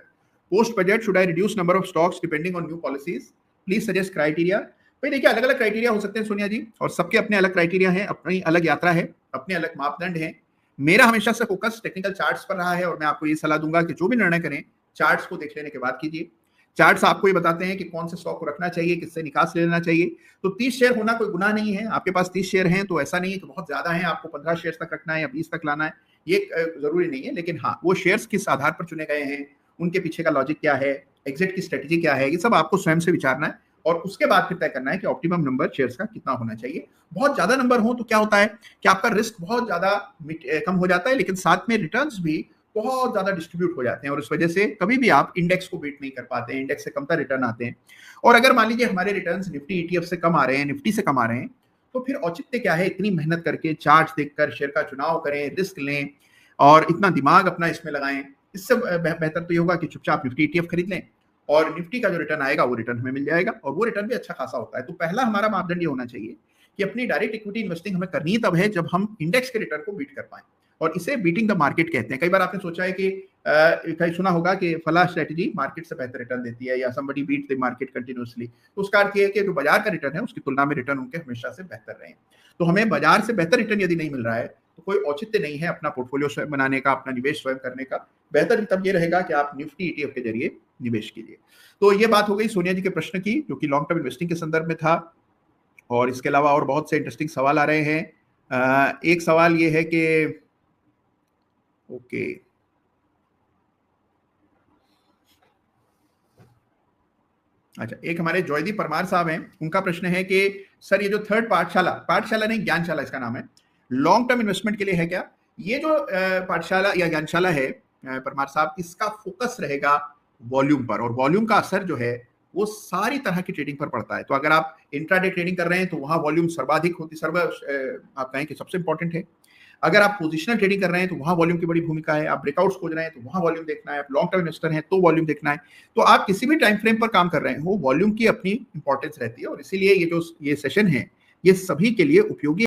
[SPEAKER 1] post budget should I reduce number of stocks depending on new policies, please suggest criteria. भाई देखिए, अलग अलग क्राइटेरिया हो सकते हैं सोनिया जी, और सबके अपने अलग क्राइटेरिया हैं, अपनी अलग यात्रा है, अपने अलग मापदंड हैं। मेरा हमेशा से फोकस टेक्निकल चार्ट्स पर रहा है, और मैं आपको ये सलाह दूंगा कि जो भी निर्णय करें चार्ट्स को देख लेने के बाद कीजिए। चार्ट्स आपको ये बताते हैं कि कौन से स्टॉक को रखना चाहिए, किससे निकास ले लेना चाहिए। तो 30 शेयर होना कोई गुनाह नहीं है। आपके पास 30 शेयर हैं तो ऐसा नहीं है कि बहुत ज्यादा है, आपको 15 शेयर तक रखना है या 20 तक लाना है, ये जरूरी नहीं है। लेकिन हाँ, वो शेयर्स किस आधार पर चुने गए हैं, उनके पीछे का लॉजिक क्या है, एग्जिट की स्ट्रेटेजी क्या है, ये सब आपको स्वयं से विचारना है, और उसके बाद फिर तय करना है कि ऑप्टिमम नंबर शेयर्स का कितना होना चाहिए। बहुत ज्यादा नंबर हो तो क्या होता है कि आपका रिस्क बहुत ज्यादा कम हो जाता है, लेकिन साथ में रिटर्न्स भी बहुत ज्यादा डिस्ट्रीब्यूट हो जाते हैं, और उस वजह से कभी भी आप इंडेक्स को बीट नहीं कर पाते हैं, इंडेक्स से कमतर रिटर्न आते हैं। और अगर मान लीजिए हमारे रिटर्न्स निफ्टी ईटीएफ से कम आ रहे हैं, निफ्टी से कम आ रहे हैं, तो फिर औचित्य क्या है इतनी मेहनत करके चार्ट देखकर शेयर का चुनाव करें, रिस्क लें, और इतना दिमाग अपना इसमें लगाएं। इससे बेहतर तो ये होगा कि चुपचाप निफ्टी ईटीएफ खरीद लें, और निफ्टी का जो रिटर्न आएगा वो रिटर्न हमें मिल जाएगा, और वो रिटर्न भी अच्छा खासा होता है। तो पहला हमारा मापदंड ये होना चाहिए कि अपनी डायरेक्ट इक्विटी इन्वेस्टिंग हमें करनी तब है जब हम इंडेक्स के रिटर्न को बीट कर पाए, और इसे बीटिंग द मार्केट कहते हैं। कई बार आपने सोचा है कि कहीं सुना होगा कि फला स्ट्रेटजी मार्केट से बेहतर रिटर्न देती है, या somebody beat the market continuously. तो उसका अर्थ ये है कि जो बाजार का रिटर्न है उसकी तुलना में रिटर्न उनके हमेशा से बेहतर रहे। तो हमें बाजार से बेहतर रिटर्न यदि नहीं मिल रहा है तो कोई औचित्य नहीं है अपना पोर्टफोलियो स्वयं बनाने का, अपना निवेश स्वयं करने का। बेहतर तब ये रहेगा कि आप निफ्टी ईटीएफ के जरिए निवेश कीजिए। तो ये बात हो गई सोनिया जी के प्रश्न की, जो कि लॉन्ग टर्म इन्वेस्टिंग के संदर्भ में था। और इसके अलावा और बहुत से इंटरेस्टिंग सवाल आ रहे हैं। एक सवाल ये है कि ओके, अच्छा, एक हमारे जॉयदीप परमार साहब हैं, उनका प्रश्न है कि सर ये जो थर्ड पाठशाला नहीं ज्ञानशाला इसका नाम है, लॉन्ग टर्म इन्वेस्टमेंट के लिए है क्या? ये जो पाठशाला या ज्ञानशाला है परमार साहब, इसका फोकस रहेगा वॉल्यूम पर, और वॉल्यूम का असर जो है वो सारी तरह की ट्रेडिंग पर पड़ता है। तो अगर आप इंट्राडे ट्रेडिंग कर रहे हैं तो वहां वॉल्यूम सर्वाधिक होती, आप कहें कि सबसे इंपॉर्टेंट है। अगर आप पोजिशनल ट्रेडिंग कर रहे हैं तो वहां वॉल्यूम की बड़ी भूमिका है। आप ब्रेकआउट्स खोज रहे हैं तो वहां वॉल्यूम देखना है। आप लॉन्ग टर्म इन्वेस्टर हैं तो वॉल्यूम देखना है। तो आप किसी भी टाइम फ्रेम पर काम कर रहे हो, वॉल्यूम की अपनी इंपॉर्टेंस रहती है, और इसीलिए ये जो ये सेशन है ये सभी के लिए उपयोगी